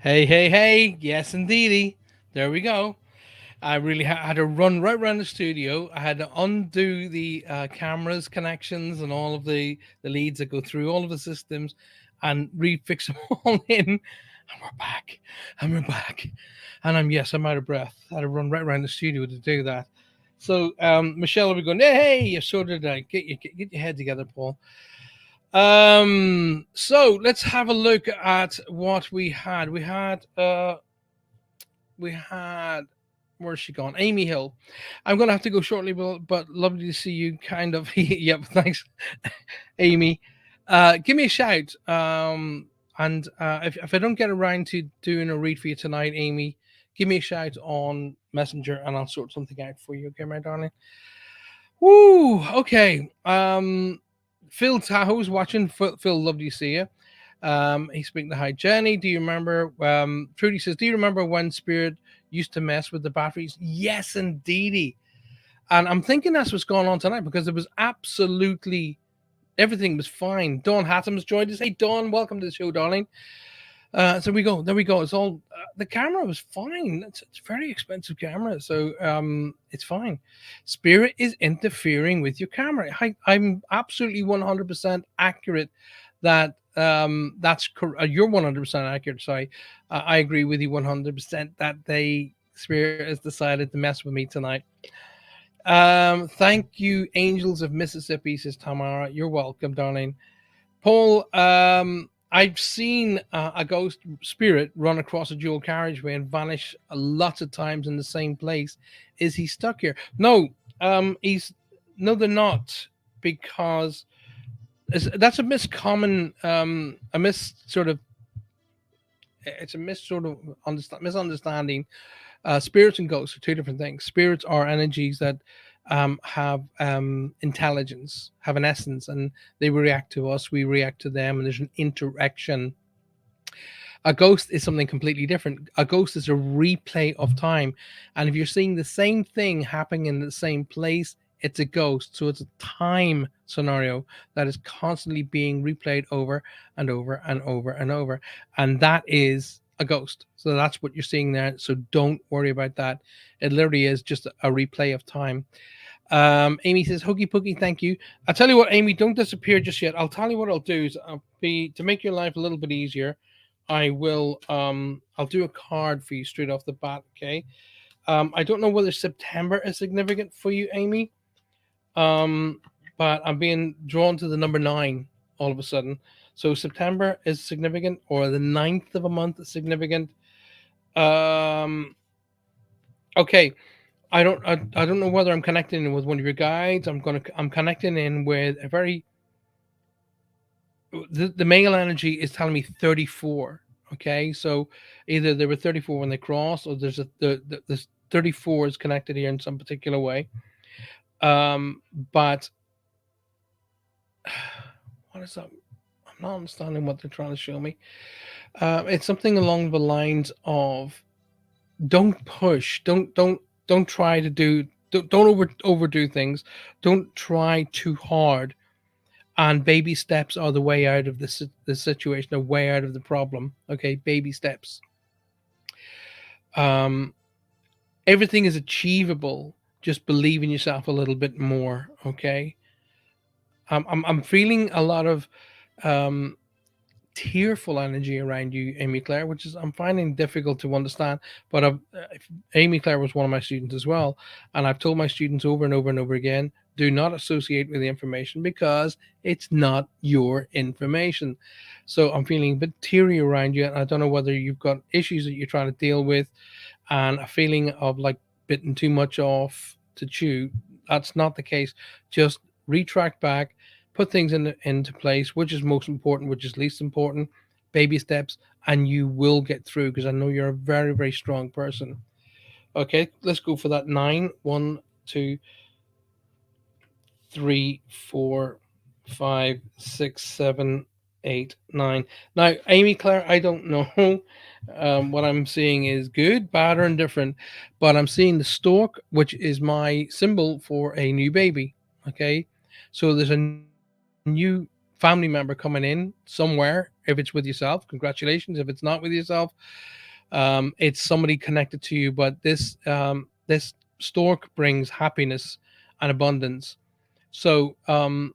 Hey, hey, hey. Yes, indeedy. There we go. I really had to run right around the studio. I had to undo the cameras connections and all of the leads that go through all of the systems and refix them all in. And we're back. And we're back. And yes, I'm out of breath. I had to run right around the studio to do that. So Michelle will be going, hey, you sorted it out. Get your head together, Paul. So let's have a look at what we had. We had where's she gone? Amy Hill. I'm gonna have to go shortly, but lovely to see you. Kind of. Yep. Thanks, Amy. Give me a shout. And if I don't get around to doing a read for you tonight, Amy, give me a shout on Messenger, and I'll sort something out for you. Okay, my darling. Woo. Okay. Phil Tahoe's watching. Phil, lovely to see you. He's speaking to Hi Jenny. Do you remember? Trudy says, "Do you remember when Spirit used to mess with the batteries?" Yes, indeedy. And I'm thinking that's what's going on tonight because it was absolutely everything was fine. Dawn Hatham's joined us. Hey, Dawn, welcome to the show, darling. So we go. There we go. It's all the camera was fine. It's a very expensive camera, so it's fine. Spirit is interfering with your camera. I'm absolutely 100% accurate. You're 100% accurate. Sorry, I agree with you 100% that they Spirit has decided to mess with me tonight. Thank you, Angels of Mississippi, says Tamara. You're welcome, darling. Paul, I've seen a ghost spirit run across a dual carriageway and vanish lots of times in the same place. Is he stuck here? No, he's no, they're not because that's a miscommon, a mis sort of, it's a misunderstanding. Spirits and ghosts are two different things. Spirits are energies that have intelligence, have an essence, and they react to us. We react to them, and there's an interaction. A ghost is something completely different. A ghost is a replay of time, and if you're seeing the same thing happening in the same place, it's a ghost. So it's a time scenario that is constantly being replayed over and over and over and over, and that is a ghost. So that's what you're seeing there. So don't worry about that. It literally is just a replay of time. Amy says, "Hooky pooky, thank you." I'll tell you what, Amy, don't disappear just yet. I'll tell you what I'll do is I'll be to make your life a little bit easier. I'll do a card for you straight off the bat. Okay. I don't know whether September is significant for you, Amy. Um, but I'm being drawn to the number 9 all of a sudden. So September is significant, or the 9th of a month is significant. Um, okay. I don't know whether I'm connecting in with one of your guides. I'm connecting in with a very the male energy is telling me 34. Okay, so either they were 34 when they crossed, or there's this 34 is connected here in some particular way. But what is that? I'm not understanding what they're trying to show me. It's something along the lines of don't push, don't try to do, don't overdo things, don't try too hard, and baby steps are the way out of the situation, the way out of the problem. Okay, baby steps. Um, Everything is achievable. Just believe in yourself a little bit more. Okay, I'm feeling a lot of um tearful energy around you, Amy Claire, which is I'm finding difficult to understand. But Amy Claire was one of my students as well, and I've told my students over and over and over again: do not associate with the information because it's not your information. So I'm feeling a bit teary around you, and I don't know whether you've got issues that you're trying to deal with, and a feeling of like bitten too much off to chew. That's not the case. Just retract back, put things into place, which is most important, which is least important, baby steps, and you will get through because I know you're a very, very strong person. Okay, let's go for that 9. 1, 2, 3, 4, 5, 6, 7, 8, 9. Now, Amy Claire, I don't know. What I'm seeing is good, bad, or indifferent, but I'm seeing the stork, which is my symbol for a new baby. Okay, so there's a new family family member coming in somewhere. If it's with yourself, congratulations. If it's not with yourself, it's somebody connected to you. But this stork brings happiness and abundance. So I'm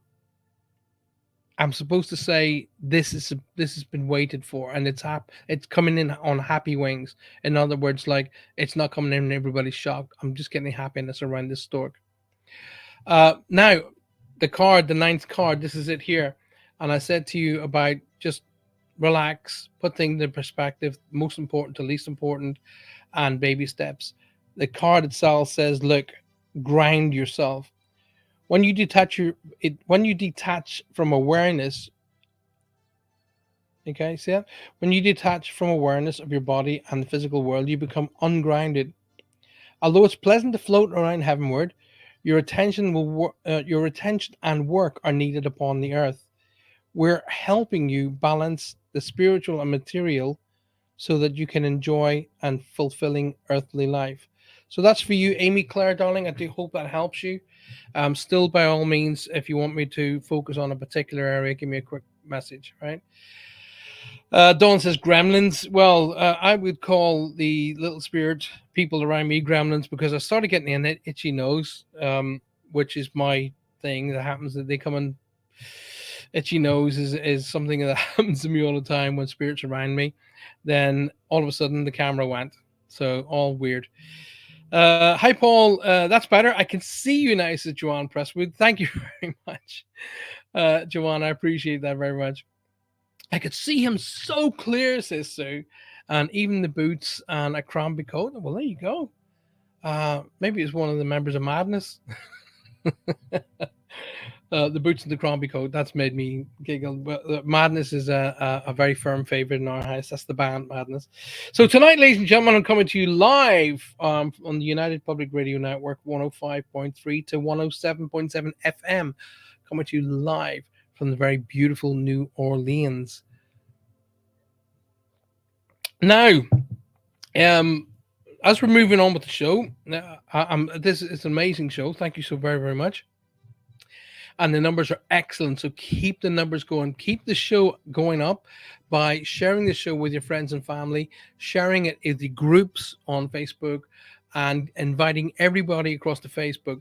supposed to say this has been waited for, and it's coming in on happy wings. In other words, like it's not coming in and everybody's shocked. I'm just getting happiness around this stork. Now, the card, the ninth card, this is it here, and I said to you about just relax, put things in perspective, most important to least important, and baby steps. The card itself says, "Look, grind yourself." When you when you detach from awareness, okay, see that? When you detach from awareness of your body and the physical world, you become ungrounded. Although it's pleasant to float around heavenward, your attention and work are needed upon the earth. We're helping you balance the spiritual and material so that you can enjoy and fulfilling earthly life. So that's for you, Amy Claire, darling. I do hope that helps you. Still, by all means, if you want me to focus on a particular area, give me a quick message, right? Dawn says gremlins. Well, I would call the little spirit people around me gremlins because I started getting an itchy nose, which is my thing that happens that they come and itchy nose is something that happens to me all the time when spirits around me. Then all of a sudden the camera went. So all weird. Hi, Paul. That's better. I can see you now, says Joanne Presswood. Thank you very much, Joanne. I appreciate that very much. I could see him so clear, says Sue. And even the boots and a cranberry coat. Well, there you go. Maybe it's one of the members of Madness. The boots and the cranberry coat. That's made me giggle. But Madness is a very firm favorite in our house. That's the band Madness. So tonight, ladies and gentlemen, I'm coming to you live on the United Public Radio Network, 105.3 to 107.7 FM. Coming to you live from the very beautiful New Orleans. Now, as we're moving on with the show, this is an amazing show. Thank you so very, very much. And the numbers are excellent. So keep the numbers going. Keep the show going up by sharing the show with your friends and family, sharing it in the groups on Facebook, and inviting everybody across the Facebook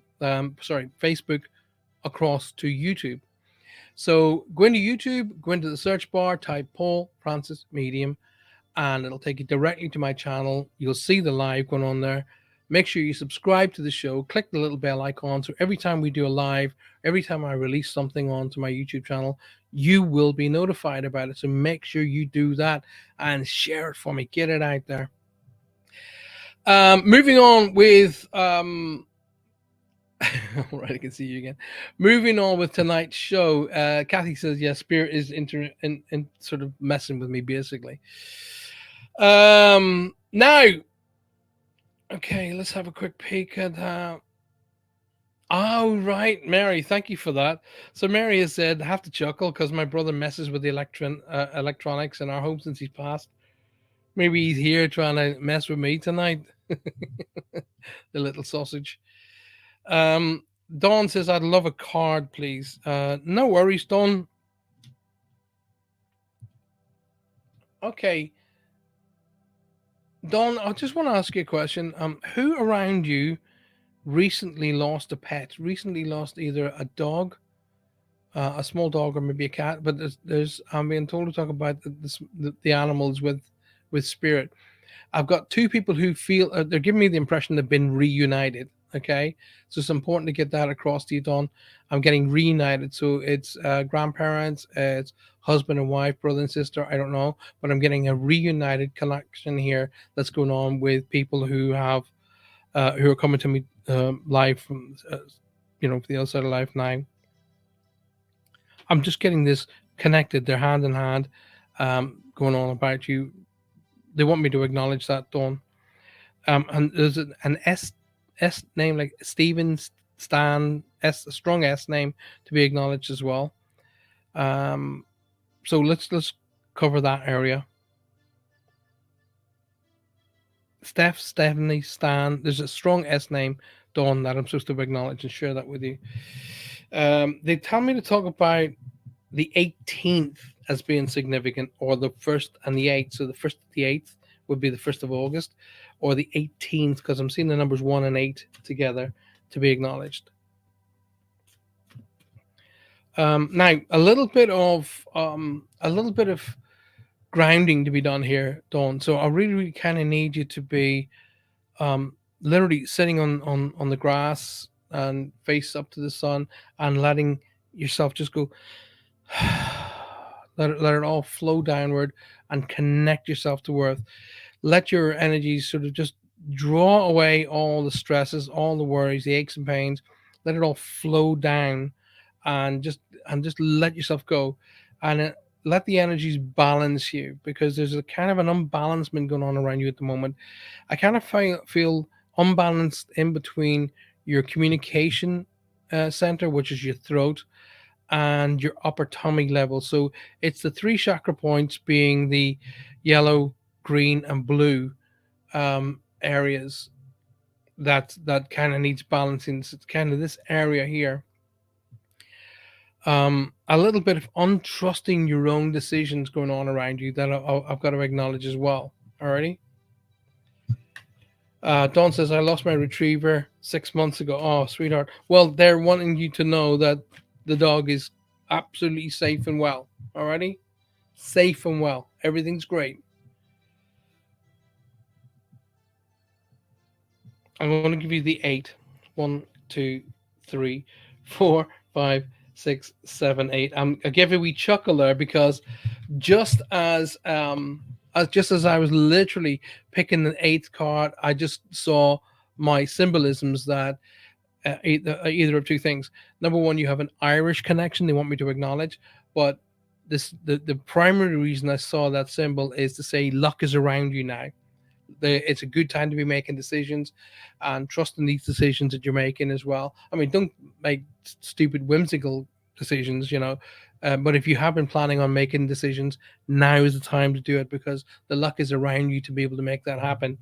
across to YouTube. So go into YouTube, go into the search bar, type Paul Francis Medium, and it'll take you directly to my channel. You'll see the live going on there. Make sure you subscribe to the show, click the little bell icon. So every time we do a live, every time I release something onto my YouTube channel, you will be notified about it. So make sure you do that and share it for me. Get it out there. Moving on with all right, I can see you again. Moving on with tonight's show. Kathy says, "Yes, Spirit is in sort of messing with me, basically." Now, okay, let's have a quick peek at that. Oh, right, Mary, thank you for that. So Mary has said, "I have to chuckle because my brother messes with the electronics in our home since he's passed. Maybe he's here trying to mess with me tonight." The little sausage. Dawn says, "I'd love a card, please." No worries, Dawn. Okay, Dawn, I just want to ask you a question. Who around you recently lost a pet? Recently lost either a dog, a small dog, or maybe a cat? But there's I'm being told to talk about the animals with spirit. I've got two people who feel they're giving me the impression they've been reunited. Okay, so it's important to get that across to you, Don. I'm getting reunited, so it's grandparents, it's husband and wife, brother and sister. I don't know, but I'm getting a reunited connection here that's going on with people who are coming to me live from the other side of life now. I'm just getting this connected. They're hand in hand, going on about you. They want me to acknowledge that, Dawn. And there's an S name like Steven Stan a strong S name to be acknowledged as well. So let's cover that area. Stephanie, Stan. There's a strong S name, Dawn, that I'm supposed to acknowledge and share that with you. They tell me to talk about the 18th as being significant, or the first and the 8th. So the first, the 8th would be the 1st of August, or the 18th, because I'm seeing the numbers 1 and 8 together to be acknowledged. Now, a little bit of grounding to be done here, Dawn. So I really, really kind of need you to be literally sitting on the grass and face up to the sun, and letting yourself just go. Let it all flow downward and connect yourself to earth. Let your energies sort of just draw away all the stresses, all the worries, the aches and pains. Let it all flow down, and just let yourself go, and let the energies balance you, because there's a kind of an unbalancement going on around you at the moment. I kind of feel unbalanced in between your communication center, which is your throat, and your upper tummy level. So it's the three chakra points, being the yellow, green, and blue areas that kind of needs balancing. So it's kind of this area here. A little bit of untrusting your own decisions going on around you that I've got to acknowledge as well. Alrighty. Dawn says, I lost my retriever 6 months ago. Oh, sweetheart. Well, they're wanting you to know that the dog is absolutely safe and well. Alrighty? Safe and well. Everything's great. I'm going to give you the eight. One, two, three, four, five, six, seven, eight. I gave a wee chuckle there because just as I was literally picking the eighth card, I just saw my symbolisms that either of two things. Number one, you have an Irish connection. They want me to acknowledge, but the primary reason I saw that symbol is to say luck is around you now. It's a good time to be making decisions, and trusting these decisions that you're making as well. I mean, don't make stupid, whimsical decisions, but if you have been planning on making decisions, now is the time to do it, because the luck is around you to be able to make that happen.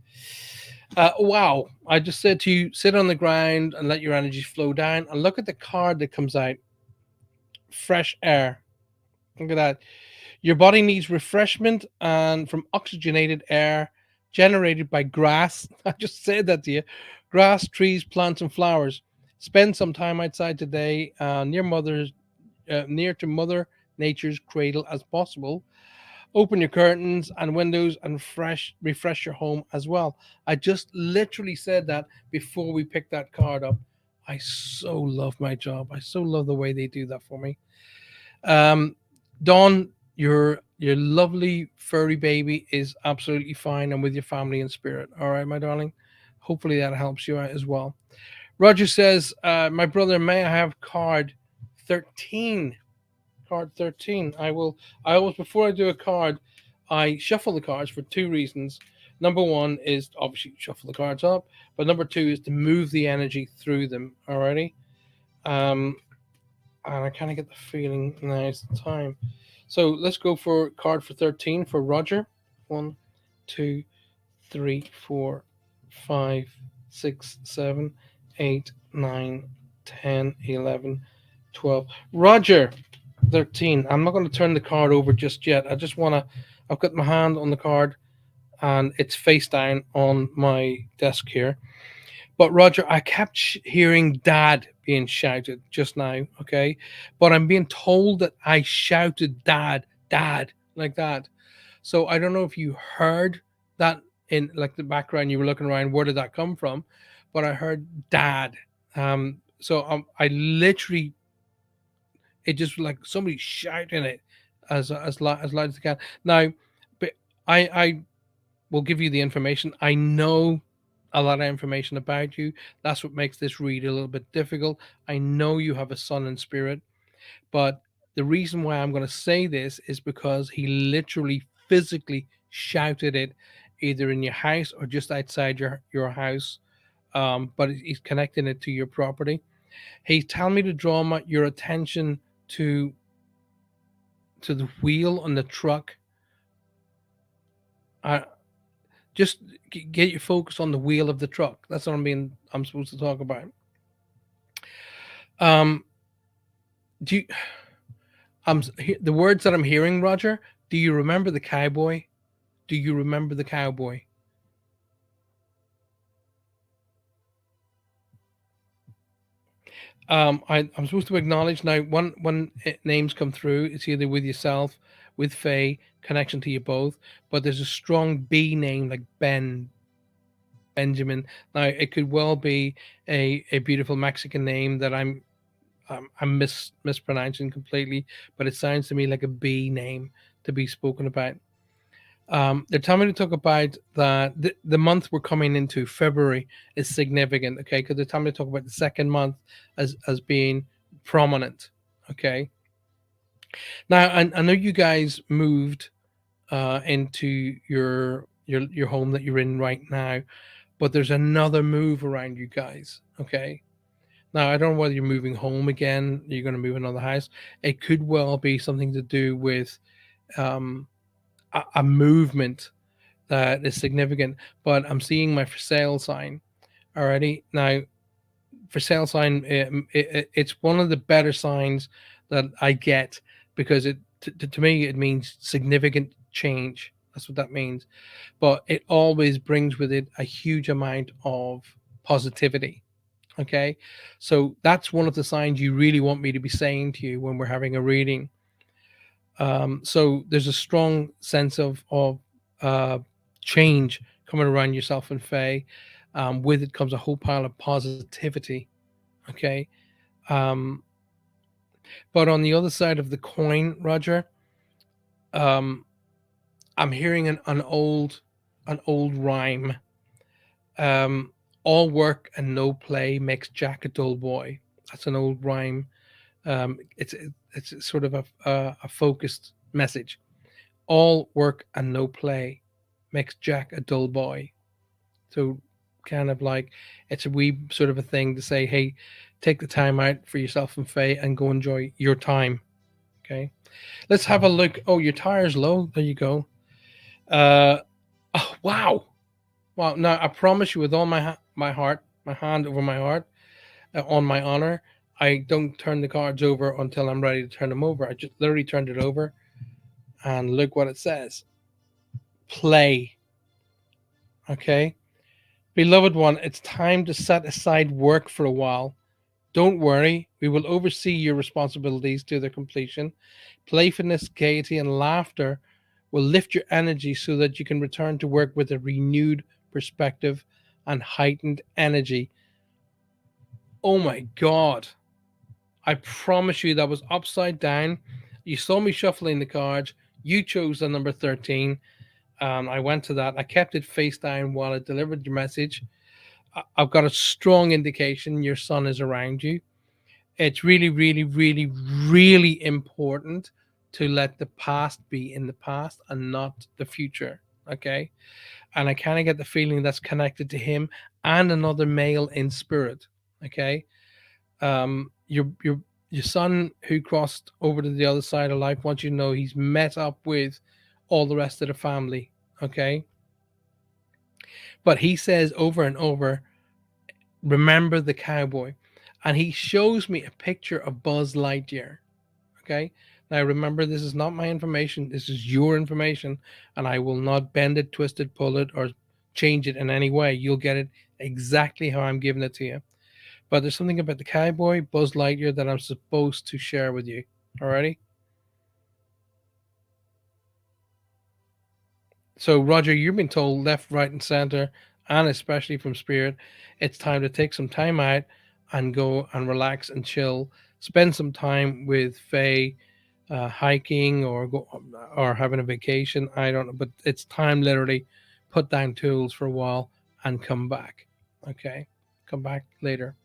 Wow. I just said to you, sit on the ground and let your energy flow down, and look at the card that comes out. Fresh air. Look at that. Your body needs refreshment and from oxygenated air generated by grass. I just said that to you. Grass, trees, plants, and flowers. Spend some time outside today, near to Mother Nature's cradle as possible. Open your curtains and windows and refresh your home as well. I just literally said that before we picked that card up. I so love my job. I so love the way they do that for me. Um, Dawn, your lovely furry baby is absolutely fine and with your family and spirit. All right, my darling. Hopefully that helps you out as well. Roger says, my brother, may I have card 13? Card 13. I always, before I do a card, I shuffle the cards for two reasons. Number one is obviously shuffle the cards up, but number two is to move the energy through them. Alrighty. Um, and I kind of get the feeling now is the time. So let's go for card for 13 for Roger. One, two, three, four, five, six, seven, 8, 9, 10, 11, 12. Roger, 13. I'm not going to turn the card over just yet. I just want to. I've got my hand on the card and it's face down on my desk here. But Roger, I kept hearing dad being shouted just now, okay? But I'm being told that I shouted dad, dad, like that. So I don't know if you heard that in like the background, you were looking around, where did that come from? But I heard dad. I literally, it just like somebody shouting it as loud as they can. Now, but I will give you the information. I know a lot of information about you. That's what makes this read a little bit difficult. I know you have a son in spirit, but the reason why I'm going to say this is because he literally physically shouted it either in your house or just outside your house. But he's connecting it to your property. He's telling me to draw your attention to the wheel on the truck. Uh, just get your focus on the wheel of the truck. That's what I'm supposed to talk about. Um, do you, The words that I'm hearing, Roger. Do you remember the cowboy? Do you remember the cowboy? I'm supposed to acknowledge now. When names come through, it's either with yourself, with Faye, connection to you both. But there's a strong B name like Ben, Benjamin. Now it could well be a beautiful Mexican name that I'm mispronouncing completely, but it sounds to me like a B name to be spoken about. They're telling me to talk about that the month we're coming into, February, is significant, okay? Because they're telling me to talk about the second month as being prominent, okay? Now, I know you guys moved into your home that you're in right now, but there's another move around you guys, okay? Now, I don't know whether you're moving home again, you're going to move another house. It could well be something to do with um, a movement that is significant, but I'm seeing my for sale sign already. Now, for sale sign, it's one of the better signs that I get because to me it means significant change. That's what that means. But it always brings with it a huge amount of positivity. Okay, so that's one of the signs you really want me to be saying to you when we're having a reading. So there's a strong sense of uh, change coming around yourself and Faye. With it comes a whole pile of positivity. Okay. Um, but on the other side of the coin, Roger, um, I'm hearing an old rhyme. Um, All work and no play makes Jack a dull boy. That's an old rhyme. It's sort of a focused message. All work and no play makes Jack a dull boy. So kind of like it's a wee sort of a thing to say, hey, take the time out for yourself and Faye and go enjoy your time. Okay. Let's have a look. Oh, your tire's low. There you go. Uh oh, wow. Wow. Now I promise you with all my heart, my hand over my heart, on my honor, I don't turn the cards over until I'm ready to turn them over. I just literally turned it over and look what it says. Play. Okay. Beloved one, it's time to set aside work for a while. Don't worry, we will oversee your responsibilities to their completion. Playfulness, gaiety, and laughter will lift your energy so that you can return to work with a renewed perspective and heightened energy. Oh my God. I promise you that was upside down. You saw me shuffling the cards. You chose the number 13. I went to that. I kept it face down while I delivered your message. I've got a strong indication your son is around you. It's really, really, really, really important to let the past be in the past and not the future. Okay. And I kind of get the feeling that's connected to him and another male in spirit. Okay. Your son who crossed over to the other side of life wants you to know he's met up with all the rest of the family. Okay. But he says over and over, remember the cowboy. And he shows me a picture of Buzz Lightyear. Okay. Now remember, this is not my information. This is your information, and I will not bend it, twist it, pull it, or change it in any way. You'll get it exactly how I'm giving it to you. But there's something about the cowboy, Buzz Lightyear, that I'm supposed to share with you. Alrighty? So, Roger, you've been told left, right, and center, and especially from Spirit, it's time to take some time out and go and relax and chill. Spend some time with Faye, hiking or having a vacation. I don't know, but it's time literally put down tools for a while and come back. Okay, come back later.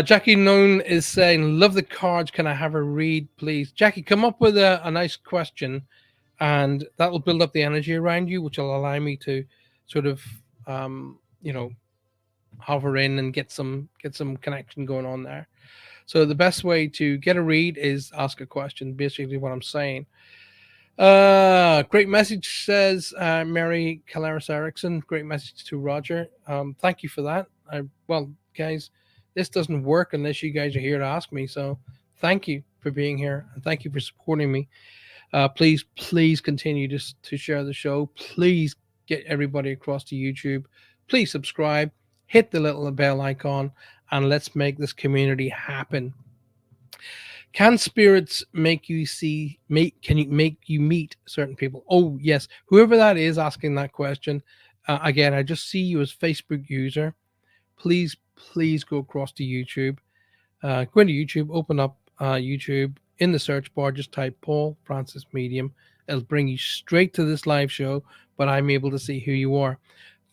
Jackie Noon is saying, "Love the cards. Can I have a read, please?" Jackie, come up with a nice question and that will build up the energy around you, which will allow me to sort of, um, you know, hover in and get some connection going on there. So the best way to get a read is ask a question. Basically, what I'm saying. Great message, says Mary Calaris Erickson. Great message to Roger. Thank you for that. Well, guys, this doesn't work unless you guys are here to ask me. So, thank you. for being here, and thank you for supporting me. Please continue to share the show. Please get everybody across to YouTube. Please subscribe, hit the little bell icon, and let's make this community happen. Can spirits make you see make can you make you meet certain people? Oh yes, whoever that is asking that question. Again, I just see you as Facebook user. Please go across to YouTube. Go into YouTube, open up YouTube. In the search bar, just type Paul Francis Medium. It'll bring you straight to this live show, but I'm able to see who you are.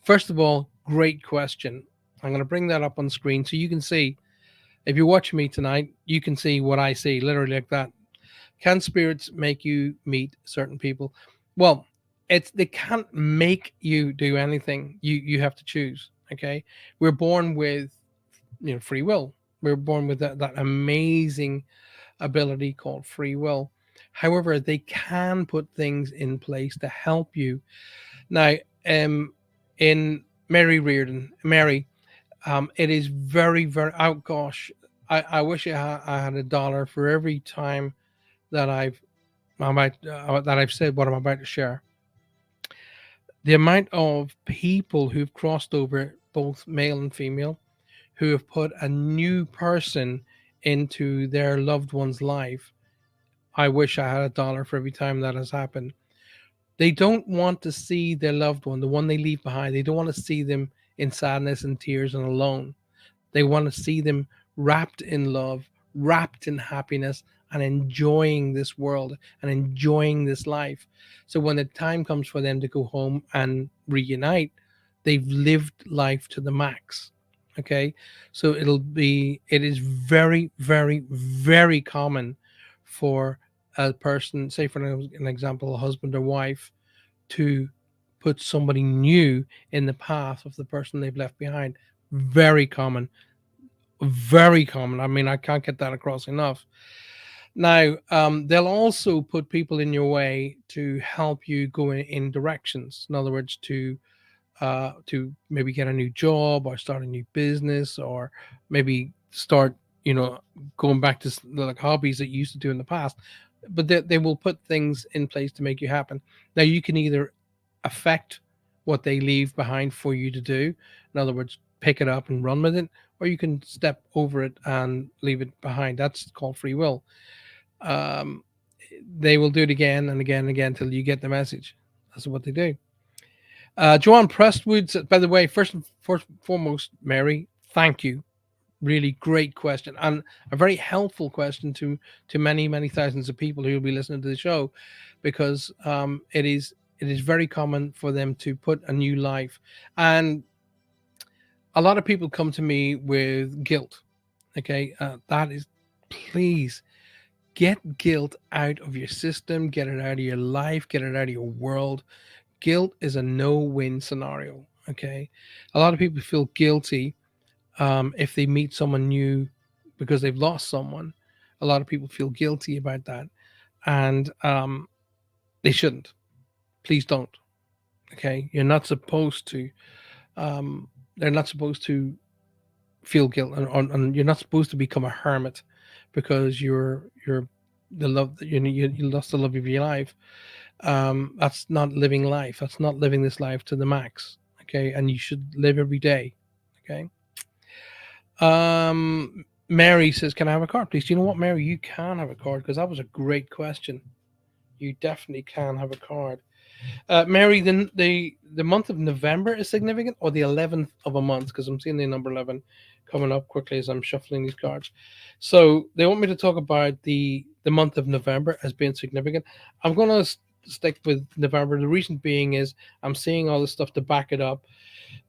First of all, great question. I'm going to bring that up on screen so you can see. If you're watching me tonight, you can see what I see, literally like that. Can spirits make you meet certain people? Well, they can't make you do anything. You have to choose. Okay, we're born with free will. We're born with that amazing ability called free will. However, they can put things in place to help you. Now, in Mary, it is very, very. Oh gosh, I wish I had $1 for every time that I've said what I'm about to share. The amount of people who've crossed over, both male and female, who have put a new person into their loved one's life. I wish I had $1 for every time that has happened. They don't want to see their loved one, the one they leave behind. They don't want to see them in sadness and tears and alone. They want to see them wrapped in love, wrapped in happiness, and enjoying this world and enjoying this life. So when the time comes for them to go home and reunite, they've lived life to the max. Okay. So it is very, very, very common for a person, say for an example, a husband or wife, to put somebody new in the path of the person they've left behind. Very common. Very common. I mean, I can't get that across enough. Now, they'll also put people in your way to help you go in directions. In other words, to maybe get a new job or start a new business, or maybe start, going back to like hobbies that you used to do in the past. But they will put things in place to make you happen. Now, you can either affect what they leave behind for you to do. In other words, pick it up and run with it, or you can step over it and leave it behind. That's called free will. Um, they will do it again and again and again until you get the message. That's what they do. Joanne Prestwood said, by the way, first and foremost, Mary, thank you. Really great question, and a very helpful question to many thousands of people who will be listening to the show, because it is very common for them to put a new life. And a lot of people come to me with guilt. Okay, that is, please get guilt out of your system, get it out of your life, get it out of your world. Guilt is a no-win scenario. Okay, a lot of people feel guilty if they meet someone new because they've lost someone. A lot of people feel guilty about that, and they shouldn't. Please don't. Okay, you're not supposed to. They're not supposed to feel guilt, and you're not supposed to become a hermit because you're the love that you lost the love of your life. That's not living life. That's not living this life to the max. Okay, and you should live every day. Okay. Mary says, "Can I have a card, please?" Do you know what, Mary? You can have a card because that was a great question. You definitely can have a card. Mary, the month of November is significant, or the 11th of a month, because I'm seeing the number 11 coming up quickly as I'm shuffling these cards. So they want me to talk about the month of November as being significant. I'm going to stick with November. The reason being is I'm seeing all this stuff to back it up.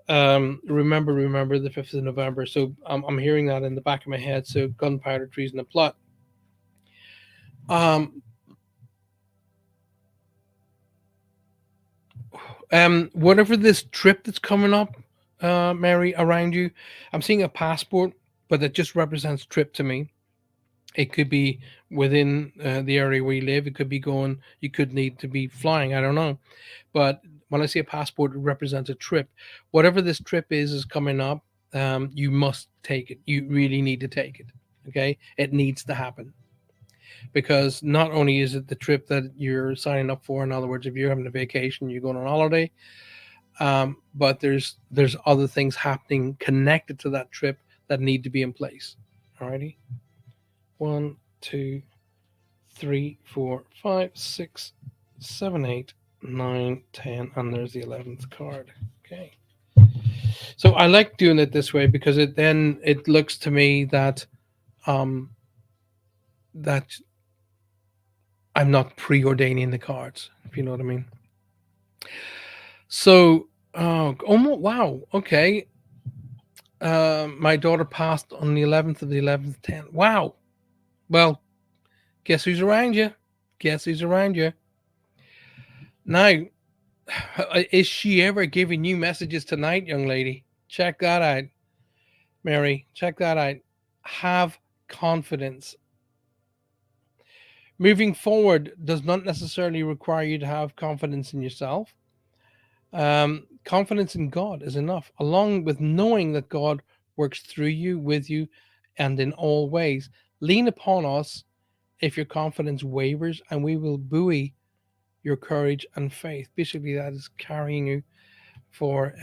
Remember the 5th of November. So I'm hearing that in the back of my head. So gunpowder, treason, and plot. Um, whatever this trip that's coming up, Mary, around you, I'm seeing a passport, but it just represents trip to me. It could be within the area where you live. It could be going. You could need to be flying. I don't know, but when I see a passport, it represents a trip. Whatever this trip is coming up. You must take it. You really need to take it. Okay, it needs to happen. because not only is it the trip that you're signing up for, in other words, if you're having a vacation, you're going on holiday, but there's other things happening connected to that trip that need to be in place. Alrighty, one, two, three, four, five, six, seven, eight, nine, 10, and there's the 11th card. Okay. So I like doing it this way because it looks to me that um that I'm not preordaining the cards, if you know what I mean. So wow, okay. My daughter passed on the 11th of the 11th 10. Wow. Well, guess who's around you? Guess who's around you? Now, is she ever giving you messages tonight, young lady? Check that out. Mary, check that out. Have confidence. Moving forward does not necessarily require you to have confidence in yourself. Confidence in God is enough, along with knowing that God works through you, with you, and in all ways. Lean upon us if your confidence wavers, and we will buoy your courage and faith. Basically, that is carrying you for,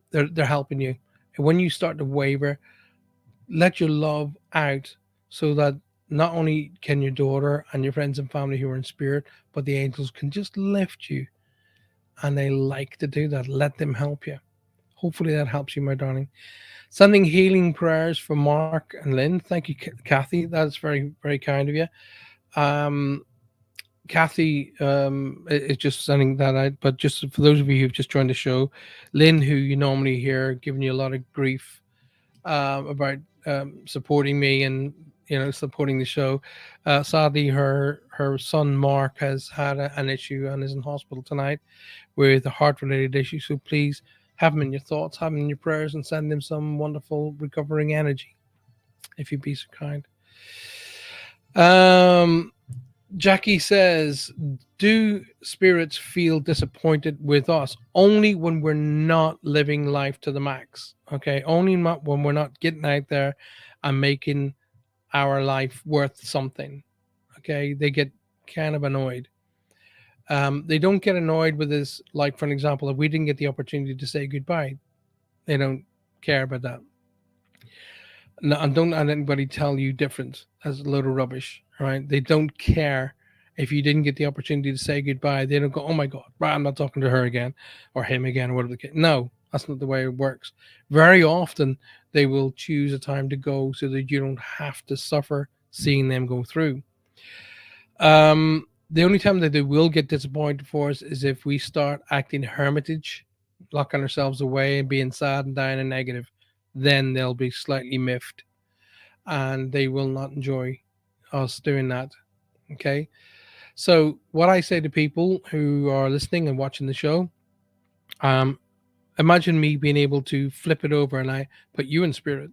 they're helping you. And when you start to waver, let your love out so that not only can your daughter and your friends and family who are in spirit, but the angels can just lift you. And they like to do that. Let them help you. Hopefully that helps you, my darling. Sending healing prayers for Mark and Lynn. Thank you, Kathy. That's very, very kind of you. Um, Kathy is just sending that out. But just for those of you who've just joined the show, Lynn, who you normally hear giving you a lot of grief about supporting me and supporting the show. Sadly, her son Mark has had an issue and is in hospital tonight with a heart-related issue. So please have him in your thoughts, have him in your prayers, and send him some wonderful recovering energy, if you'd be so kind. Um, Jackie says, "Do spirits feel disappointed with us only when we're not living life to the max? Okay, only when we're not getting out there and making our life worth something. Okay, they get kind of annoyed. They don't get annoyed with this. Like for an example, if we didn't get the opportunity to say goodbye, they don't care about that. No, and don't let anybody tell you different. That's a load of rubbish, right? They don't care if you didn't get the opportunity to say goodbye. They don't go, "Oh my God, right, I'm not talking to her again or him again or whatever the case." No, that's not the way it works. Very often, they will choose a time to go so that you don't have to suffer seeing them go through. The only time that they will get disappointed for us is if we start acting hermitage, locking ourselves away and being sad and dying and negative. Then they'll be slightly miffed and they will not enjoy us doing that. Okay. So, what I say to people who are listening and watching the show, um, imagine me being able to flip it over and I put you in spirit,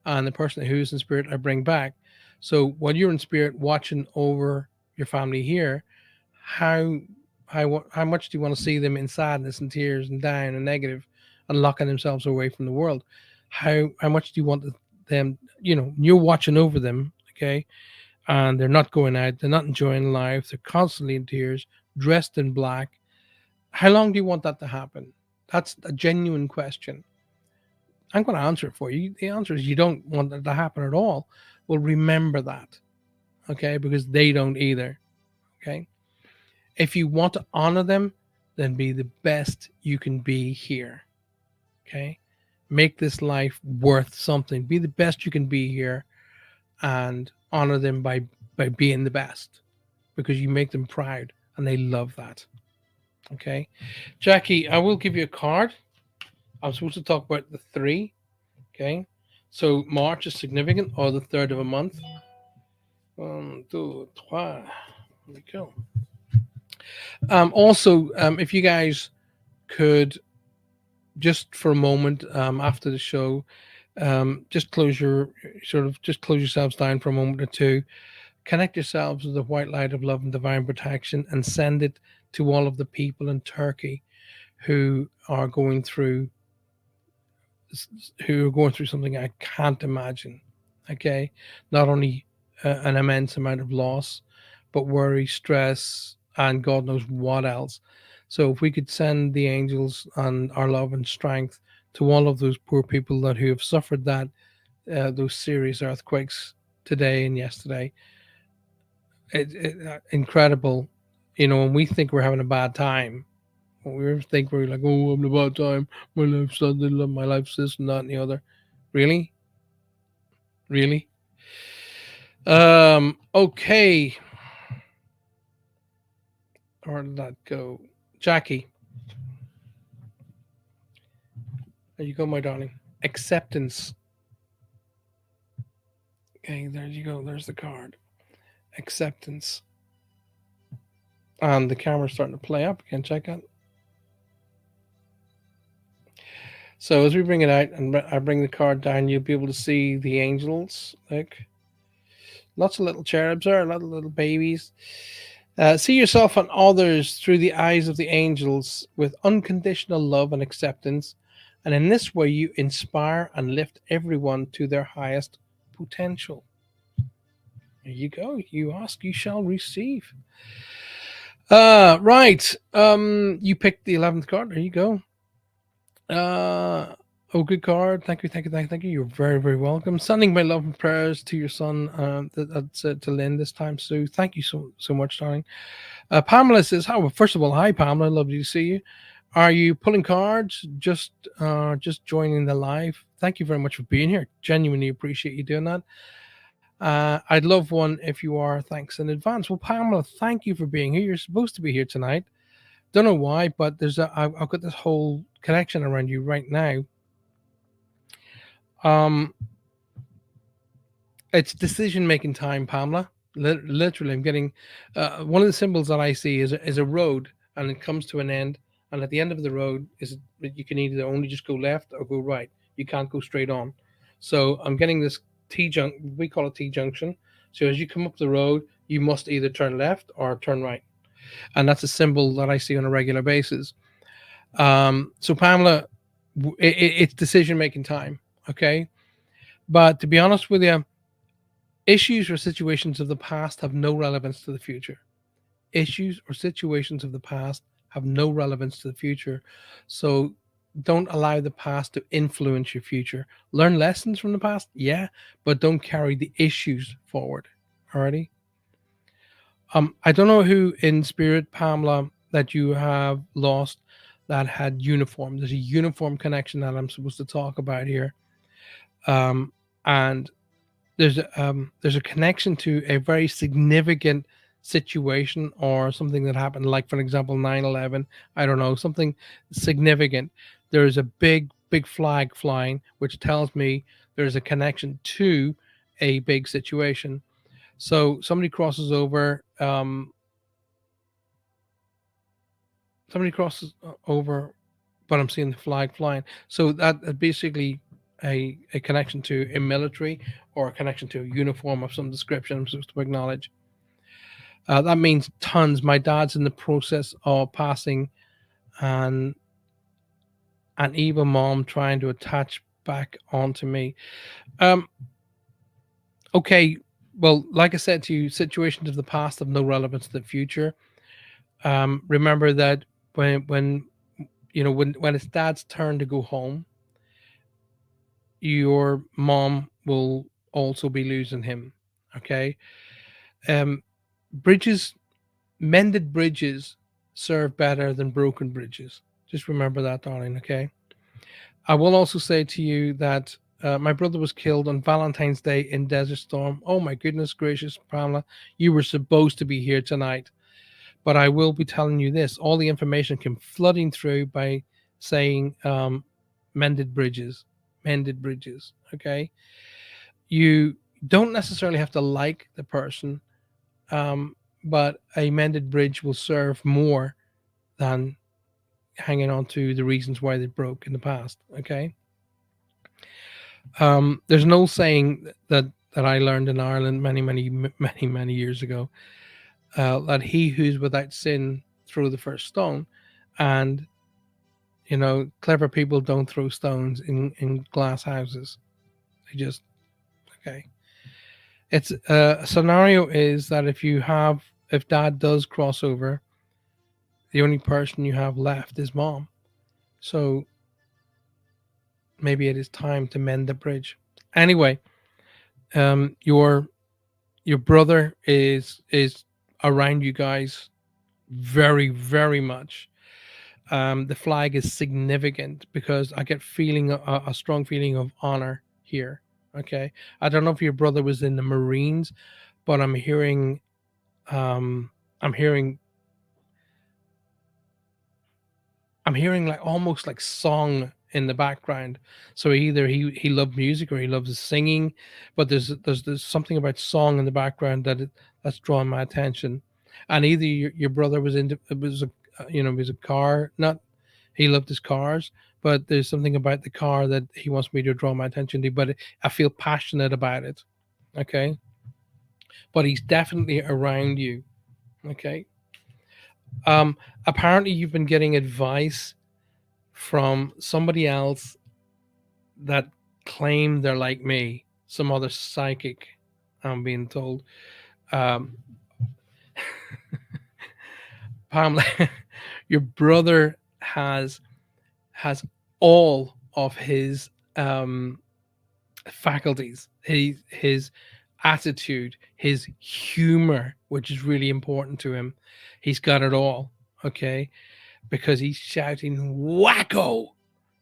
and the person who's in spirit I bring back. So, when you're in spirit watching over your family here, how how much do you want to see them in sadness and tears and down and negative and locking themselves away from the world? How much do you want them? You're watching over them, okay, and they're not going out, they're not enjoying life, they're constantly in tears, dressed in black. How long do you want that to happen? That's a genuine question. I'm going to answer it for you. The answer is you don't want that to happen at all. Well, remember that, okay, because they don't either, okay. If you want to honor them, then be the best you can be here. Okay. Make this life worth something. Be the best you can be here and honor them by being the best because you make them proud and they love that. Okay. Jackie, I will give you a card. I'm supposed to talk about the three. Okay. So March is significant or the third of a month. One, two, trois. There we go. Also, if you guys could just for a moment after the show, just close yourselves down for a moment or two, connect yourselves with the white light of love and divine protection, and send it to all of the people in Turkey who are going through something I can't imagine. Okay, not only an immense amount of loss, but worry, stress, and God knows what else. So if we could send the angels and our love and strength to all of those poor people that who have suffered that those serious earthquakes today and yesterday, incredible. You know, when we think we're having a bad time, when we think we're like, oh, I'm having a bad time, my life's something, my life's this and that and the other. Really, really. Okay. Where did that go? Jackie, there you go, my darling. Acceptance. Okay, there you go. There's the card. Acceptance. And the camera's starting to play up. Again, check it. So as we bring it out and I bring the card down, you'll be able to see the angels. Look, lots of little cherubs there, a lot of little babies. See yourself and others through the eyes of the angels with unconditional love and acceptance. And in this way, you inspire and lift everyone to their highest potential. There you go. You ask, you shall receive. Right. You picked the 11th card. There you go. Uh, oh, good card. Thank you, thank you, thank you, thank you. You're very, very welcome. Sending my love and prayers to your son. That's to Lynn this time, Sue. Thank you so much, darling. Pamela says, "How? Well, first of all, hi, Pamela. Lovely to see you. Are you pulling cards? Just joining the live. Thank you very much for being here. Genuinely appreciate you doing that. I'd love one if you are. Thanks in advance. Well, Pamela, thank you for being here. You're supposed to be here tonight. Don't know why, but I've got this whole connection around you right now. Um, it's decision making time, Pamela. Literally, I'm getting one of the symbols that I see is a road, and it comes to an end. And at the end of the road is you can either only just go left or go right. You can't go straight on. So I'm getting this We call it T junction. So as you come up the road, you must either turn left or turn right, and that's a symbol that I see on a regular basis. So Pamela, it's decision making time. Okay, but to be honest with you, issues or situations of the past have no relevance to the future. Issues or situations of the past have no relevance to the future. So don't allow the past to influence your future. Learn lessons from the past, yeah, but don't carry the issues forward. Alrighty. I don't know who in spirit, Pamela, that you have lost that had uniform. There's a uniform connection that I'm supposed to talk about here. And there's a connection to a very significant situation or something that happened, like for example 9/11. I don't know, something significant. There's a big flag flying which tells me there's a connection to a big situation. So somebody crosses over, but I'm seeing the flag flying. So that basically a connection to a military or a connection to a uniform of some description I'm supposed to acknowledge. That means tons. My dad's in the process of passing an an evil mom trying to attach back onto me. Um, okay, well, like I said to you, situations of the past have no relevance to the future. Remember that when when it's dad's turn to go home, your mom will also be losing him. Okay. Um, bridges, mended bridges serve better than broken bridges. Just remember that, darling. Okay. I will also say to you that my brother was killed on Valentine's Day in Desert Storm. Oh my goodness gracious, Pamela, you were supposed to be here tonight. But I will be telling you this: all the information came flooding through by saying mended bridges, mended bridges. Okay, you don't necessarily have to like the person, um, but a mended bridge will serve more than hanging on to the reasons why they broke in the past. Okay, there's no saying that I learned in Ireland many years ago that he who's without sin throw the first stone, and clever people don't throw stones in glass houses. They just okay. It's a scenario is that if dad does cross over, the only person you have left is mom. So maybe it is time to mend the bridge. Anyway, um, your your brother is around you guys very very much. The flag is significant because I get feeling a strong feeling of honor here. Okay, I don't know if your brother was in the Marines, but um, I'm hearing I'm hearing like almost like song in the background. So either he loved music or he loves singing, but there's something about song in the background that's drawn my attention. And either your brother was into it was a was a car, not he loved his cars, but there's something about the car that he wants me to draw my attention to. But I feel passionate about it. Okay, but he's definitely around you. Okay. Um, Apparently you've been getting advice from somebody else that claim they're like me, some other psychic, I'm being told. Um, Pamela, your brother has all of his faculties, his attitude, his humor, which is really important to him. He's got it all. Okay, because he's shouting wacko.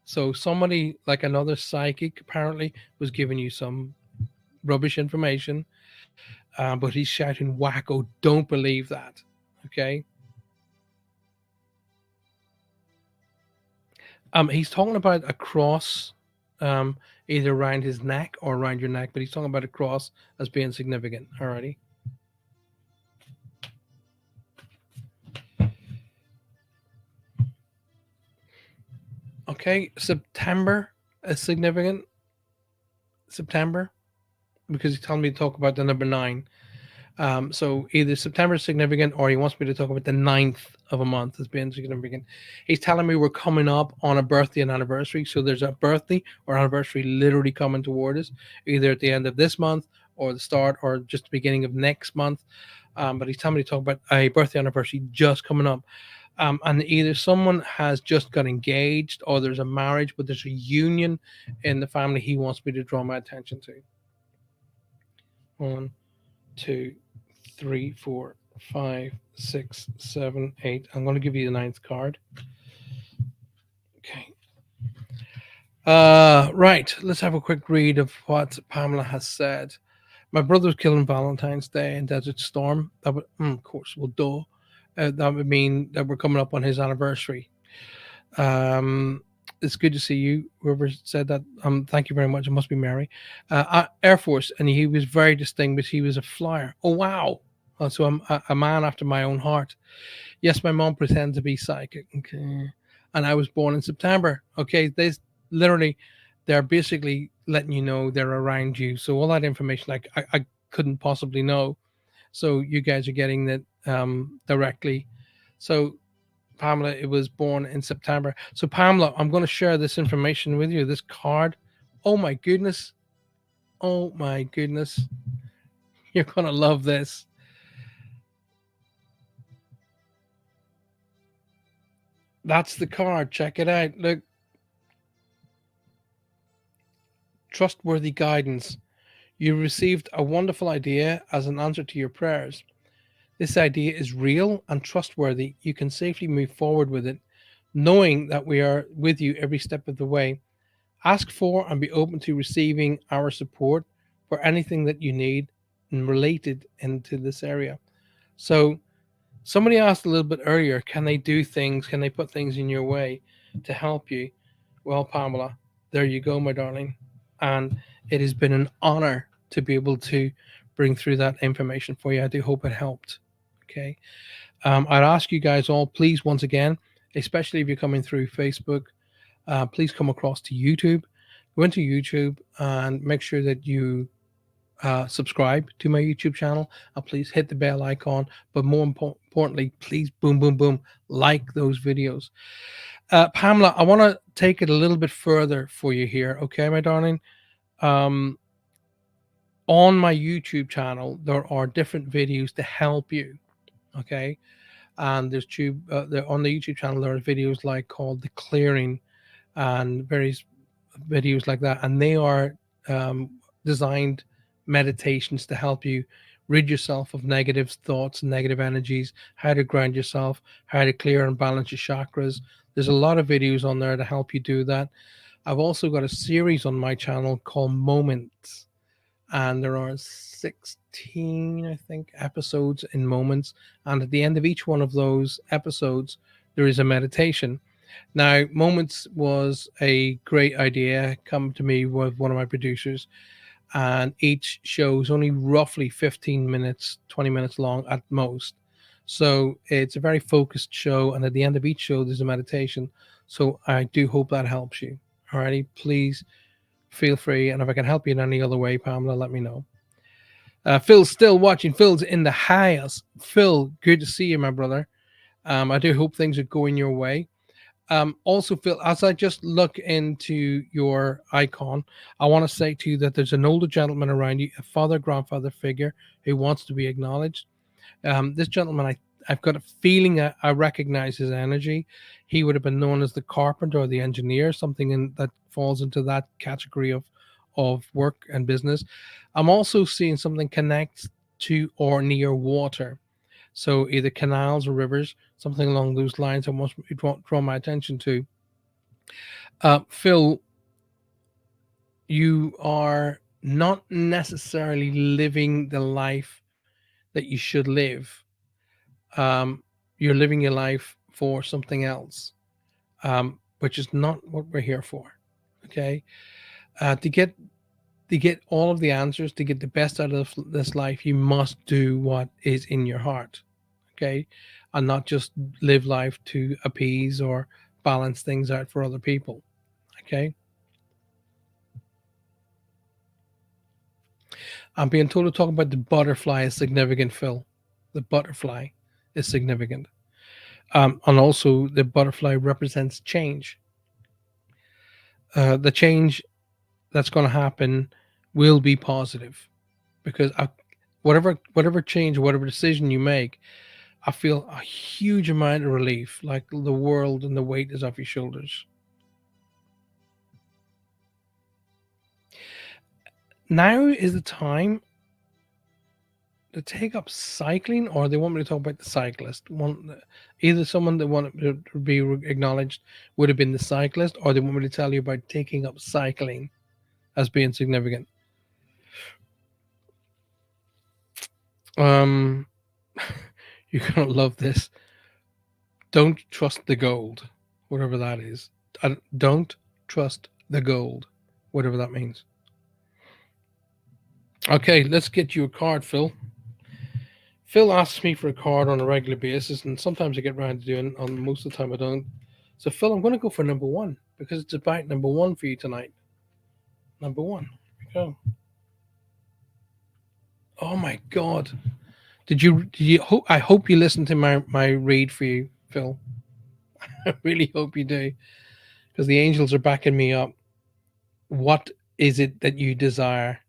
So somebody like another psychic apparently was giving you some rubbish information, but he's shouting wacko. Don't believe that. Okay. He's talking about a cross, um, either around his neck or around your neck, but he's talking about a cross as being significant. Alrighty. Okay. September is significant. September because he's telling me to talk about the number nine. So either September is significant or he wants me to talk about the ninth of a month as being significant. He's telling me we're coming up on a birthday and anniversary. So there's a birthday or anniversary literally coming toward us, either at the end of this month or the start or just the beginning of next month. But he's telling me to talk about a birthday anniversary just coming up. And either someone has just got engaged or there's a marriage, but there's a union in the family he wants me to draw my attention to. One, two, three, four, five, six, seven, eight. I'm going to give you the ninth card. Okay. Right. Let's have a quick read of what Pamela has said. My brother was killed on Valentine's Day in Desert Storm. That would, of course, well, duh. That would mean that we're coming up on his anniversary. Um, it's good to see you. Whoever said that, thank you very much. It must be Mary. Air Force, and he was very distinguished. He was a flyer. Oh wow! So I'm a man after my own heart. Yes, my mom pretends to be psychic. Okay, and I was born in September. Okay, they literally, they're basically letting you know they're around you. So all that information, like I couldn't possibly know. So you guys are getting that directly. So Pamela, it was born in September. So, Pamela, I'm going to share this information with you. This card. Oh my goodness. Oh my goodness. You're going to love this. That's the card. Check it out. Look, trustworthy guidance. You received a wonderful idea as an answer to your prayers. This idea is real and trustworthy. You can safely move forward with it, knowing that we are with you every step of the way. Ask for and be open to receiving our support for anything that you need and related into this area. So, somebody asked a little bit earlier, can they do things? Can they put things in your way to help you? Well, Pamela, there you go, my darling. And it has been an honor to be able to bring through that information for you. I do hope it helped. Okay. I'd ask you guys all, please, once again, especially if you're coming through Facebook, please come across to YouTube. Go into YouTube and make sure that you subscribe to my YouTube channel. Please hit the bell icon. But more importantly, please boom, boom, boom, like those videos. Pamela, I want to take it a little bit further for you here. Okay, my darling. Um, On my YouTube channel, there are different videos to help you. Okay, and there's on the YouTube channel there are videos like called the clearing and various videos like that, and they are um, designed meditations to help you rid yourself of negative thoughts, negative energies, how to ground yourself, how to clear and balance your chakras. There's a lot of videos on there to help you do that. I've also got a series on my channel called Moments, and there are 16, I think, episodes in Moments, and at the end of each one of those episodes there is a meditation. Now, Moments was a great idea come to me with one of my producers, and each show is only roughly 15 minutes, 20 minutes long at most. So it's a very focused show, and at the end of each show, there's a meditation. So I do hope that helps you. Alrighty, please feel free, and if I can help you in any other way, Pamela, let me know. Phil's still watching. Phil's in the house. Phil, good to see you, my brother. I do hope things are going your way. Also, Phil, as I just look into your icon, I want to say to you that there's an older gentleman around you, a father, grandfather figure who wants to be acknowledged. This gentleman, I've got a feeling I recognize his energy. He would have been known as the carpenter or the engineer, something that falls into that category of work and business. I'm also seeing something connects to or near water. So either canals or rivers, something along those lines. I want to draw my attention to. Phil, you are not necessarily living the life that you should live. Um, you're living your life for something else, which is not what we're here for. Okay, to get all of the answers, to get the best out of this life, you must do what is in your heart. Okay, and not just live life to appease or balance things out for other people. Okay, I'm being told to talk about the butterfly is significant, Phil. The butterfly is significant. And also, the butterfly represents change. The change that's going to happen will be positive because whatever change, whatever decision you make, I feel a huge amount of relief, like the world and the weight is off your shoulders. Now is the time to take up cycling, or they want me to talk about the cyclist. Either someone that wanted to be acknowledged would have been the cyclist, or they want me to tell you about taking up cycling as being significant. Um, you're gonna love this. Don't trust the gold, whatever that is. Don't trust the gold, whatever that means. Okay, let's get you a card, Phil. Phil asks me for a card on a regular basis, and sometimes I get around to doing it. On most of the time, I don't. So, Phil, I'm going to go for number one because it's about number one for you tonight. Number one. Here we go. Oh my God! Did you? I hope you listened to my read for you, Phil. I really hope you do because the angels are backing me up. What is it that you desire?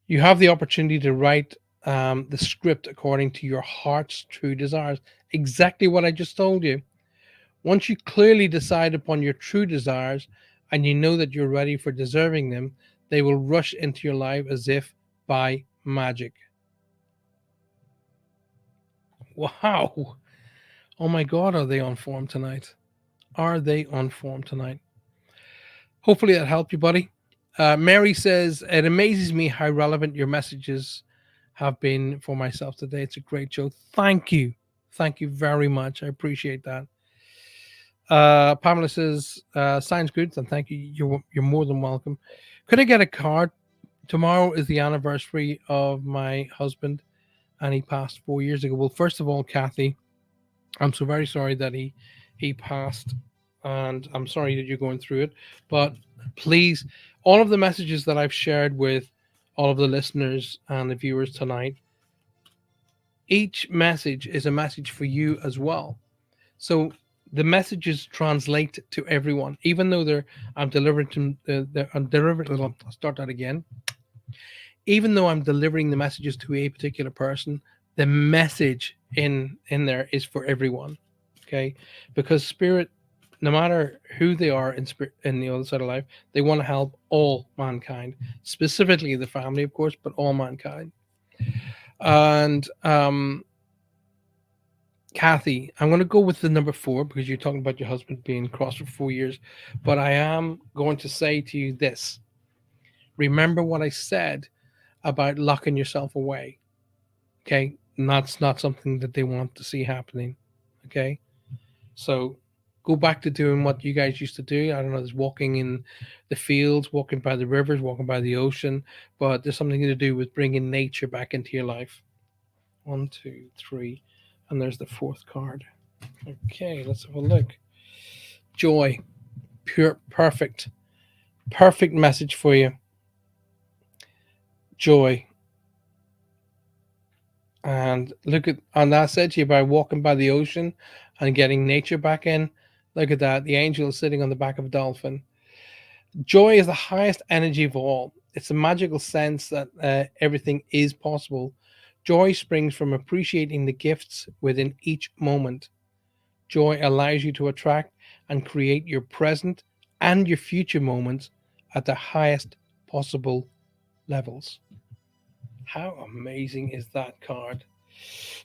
You have the opportunity to write the script according to your heart's true desires. Exactly what I just told you. Once you clearly decide upon your true desires and you know that you're ready for deserving them, they will rush into your life as if by magic. Wow. Oh my God, are they on form tonight? Are they on form tonight? Hopefully that helped you, buddy. Mary says, it amazes me how relevant your messages have been for myself today. It's a great show. Thank you. Thank you very much. I appreciate that. Pamela says, sounds good, and thank you. You're more than welcome. Could I get a card? Tomorrow is the anniversary of my husband, and he passed 4 years ago. Well, first of all, Kathy, I'm so very sorry that he passed, and I'm sorry that you're going through it. But please, all of the messages that I've shared with all of the listeners and the viewers tonight, each message is a message for you as well. So the messages translate to everyone, even though I'm delivering to I'm delivering. I'll start that again. even though I'm delivering the messages to a particular person, the message in there is for everyone. Okay, because spirit, no matter who they are in spirit in the other side of life, they want to help all mankind, specifically the family, of course, but all mankind. And Kathy, I'm going to go with the number four because you're talking about your husband being crossed for 4 years. But I am going to say to you this: remember what I said about locking yourself away. Okay, and that's not something that they want to see happening. Okay, so go back to doing what you guys used to do. I don't know, there's walking in the fields, walking by the rivers, walking by the ocean, but there's something to do with bringing nature back into your life. One, two, three, and there's the fourth card. Okay, let's have a look. Joy, pure, perfect, perfect message for you. Joy, and look at, and I said to you about walking by the ocean and getting nature back in. Look at that. The angel is sitting on the back of a dolphin. Joy is the highest energy of all. It's a magical sense that everything is possible. Joy springs from appreciating the gifts within each moment. Joy allows you to attract and create your present and your future moments at the highest possible levels. How amazing is that card?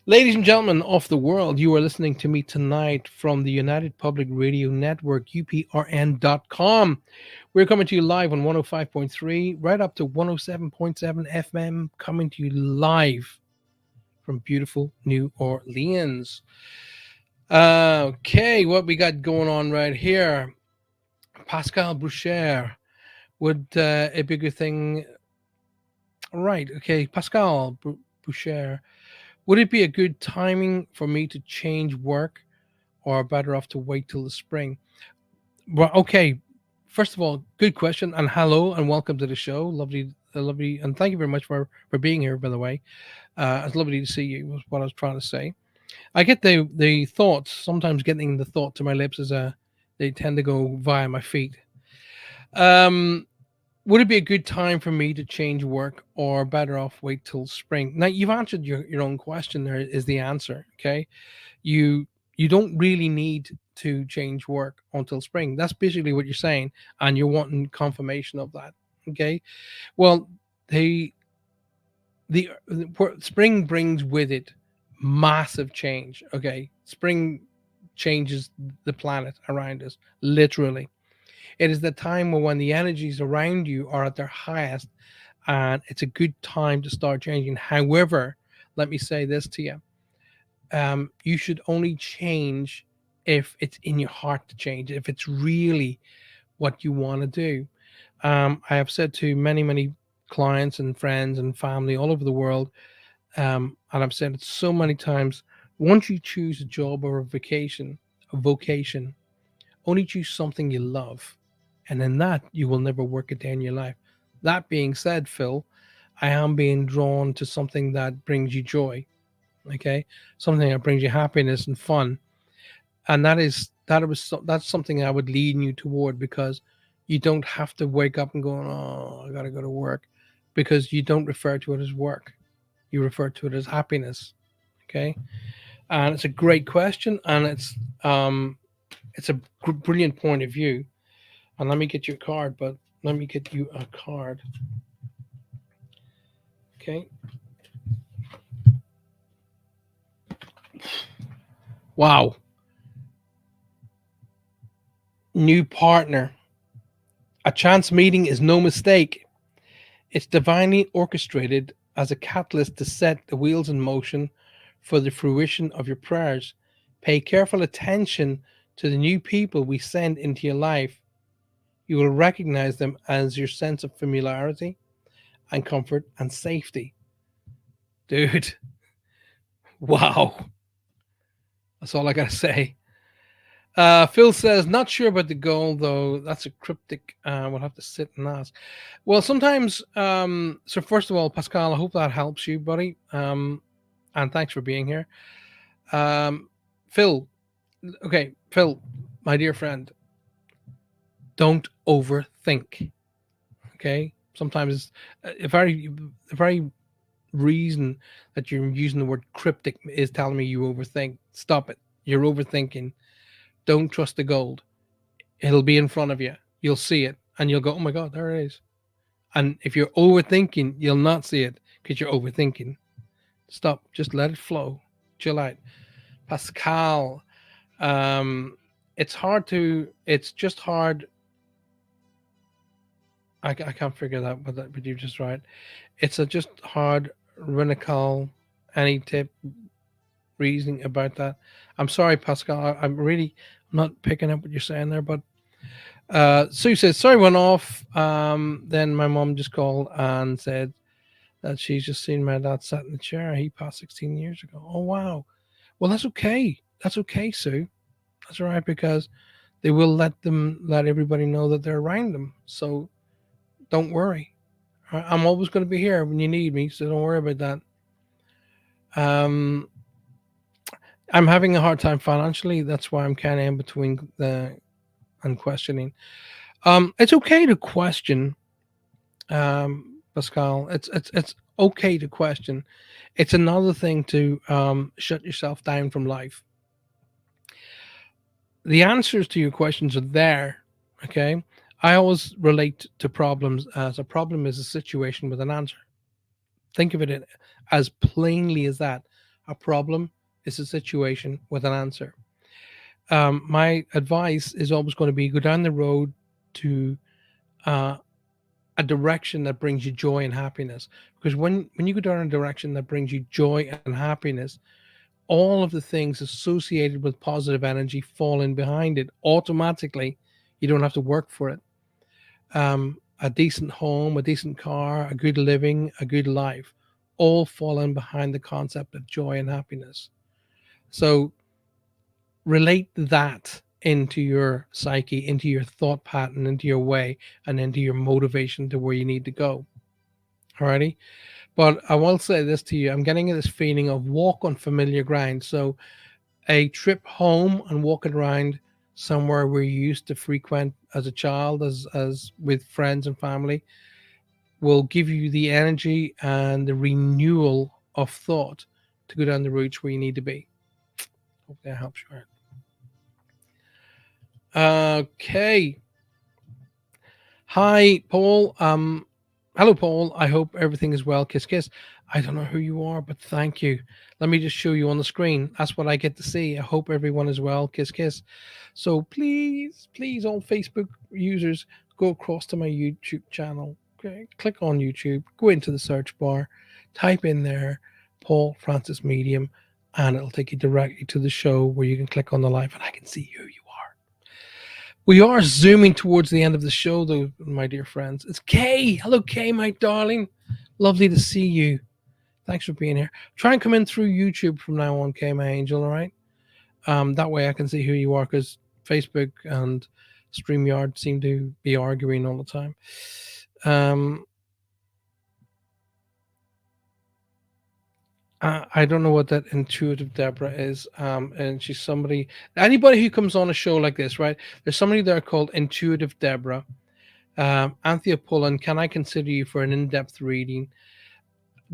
Ladies and gentlemen of the world, you are listening to me tonight from the United Public Radio Network, uprn.com. We're coming to you live on 105.3, right up to 107.7 FM, coming to you live from beautiful New Orleans. Okay, what we got going on right here? Pascal Boucher. Would it be a good thing? Right, okay, Pascal Boucher. Would it be a good timing for me to change work or better off to wait till the spring? Well, okay. First of all, good question, and hello and welcome to the show. Lovely, lovely, and thank you very much for being here. By the way, it's lovely to see you. Was what I was trying to say. I get the thoughts sometimes. Getting the thought to my lips is they tend to go via my feet. Um, would it be a good time for me to change work or better off wait till spring? Now you've answered your own question. There is the answer. Okay, you you don't really need to change work until spring. That's basically what you're saying, and you're wanting confirmation of that. Okay, well, the spring brings with it massive change. Okay, spring changes the planet around us literally. It is the time when the energies around you are at their highest, and it's a good time to start changing. However, let me say this to you: you should only change if it's in your heart to change, if it's really what you want to do. I have said to many clients and friends and family all over the world, and I've said it so many times, once you choose a job or a vocation, only choose something you love. And in that, you will never work a day in your life. That being said, Phil, I am being drawn to something that brings you joy. Okay, something that brings you happiness and fun, and that's something I would lean you toward, because you don't have to wake up and go, oh, I gotta go to work, because you don't refer to it as work. You refer to it as happiness. Okay, and it's a great question, and it's a brilliant point of view. And let me get you a card, but let me get you a card. Okay. Wow. New partner. A chance meeting is no mistake. It's divinely orchestrated as a catalyst to set the wheels in motion for the fruition of your prayers. Pay careful attention to the new people we send into your life. You will recognize them as your sense of familiarity and comfort and safety. Dude, wow. That's all I got to say. Phil says, not sure about the goal, though. That's a cryptic. We'll have to sit and ask. Well, sometimes, so first of all, Pascal, I hope that helps you, buddy. And thanks for being here. Um, Phil, okay, Phil, my dear friend, don't overthink. Okay, Sometimes it's a very reason that you're using the word cryptic is telling me you overthink. Stop it. You're overthinking. Don't trust the gold. It'll be in front of you. You'll see it and you'll go, oh my God, there it is. And if you're overthinking, you'll not see it because you're overthinking. Stop. Just let it flow. Chill out. Pascal, um, it's just hard. I can't figure that, but you're just right. It's a just hard radical. Any tip reasoning about that? I'm sorry, Pascal. I'm really not picking up what you're saying there, but Sue says, sorry, went off. Then my mom just called and said that she's just seen my dad sat in the chair. He passed 16 years ago. Oh, wow. Well, that's okay. That's okay, Sue. That's all right because they will let everybody know that they're around them. So don't worry. I'm always going to be here when you need me. So don't worry about that. I'm having a hard time financially. That's why I'm kind of in between the and questioning. It's okay to question, Pascal. It's okay to question. It's another thing to shut yourself down from life. The answers to your questions are there. Okay. I always relate to problems as a problem is a situation with an answer. Think of it as plainly as that. A problem is a situation with an answer. My advice is always going to be go down the road to uh, a direction that brings you joy and happiness. Because when you go down a direction that brings you joy and happiness, all of the things associated with positive energy fall in behind it automatically. You don't have to work for it. A decent home, a decent car, a good living, a good life, all fall in behind the concept of joy and happiness. So relate that into your psyche, into your thought pattern, into your way, and into your motivation to where you need to go. Alrighty. But I will say this to you. I'm getting this feeling of walk on familiar ground. So a trip home and walking around somewhere where you used to frequent as a child, as with friends and family, will give you the energy and the renewal of thought to go down the routes where you need to be. Hope that helps you out. Okay. Hi, Paul. Hello, Paul. I hope everything is well. Kiss, kiss. I don't know who you are, but thank you. Let me just show you on the screen. That's what I get to see. I hope everyone is well. Kiss, kiss. So please, please, all Facebook users, go across to my YouTube channel. Okay, click on YouTube. Go into the search bar. Type in there, Paul Francis Medium, and it'll take you directly to the show where you can click on the live, and I can see who you are. We are zooming towards the end of the show, though, my dear friends. It's Kay. Hello, Kay, my darling. Lovely to see you. Thanks for being here. Try and come in through YouTube from now on, Kay, my angel. All right. That way I can see who you are because Facebook and StreamYard seem to be arguing all the time. Um, I don't know what that intuitive Deborah is. And she's somebody, anybody who comes on a show like this, right? There's somebody there called Intuitive Deborah. Anthea Pullen, can I consider you for an in-depth reading?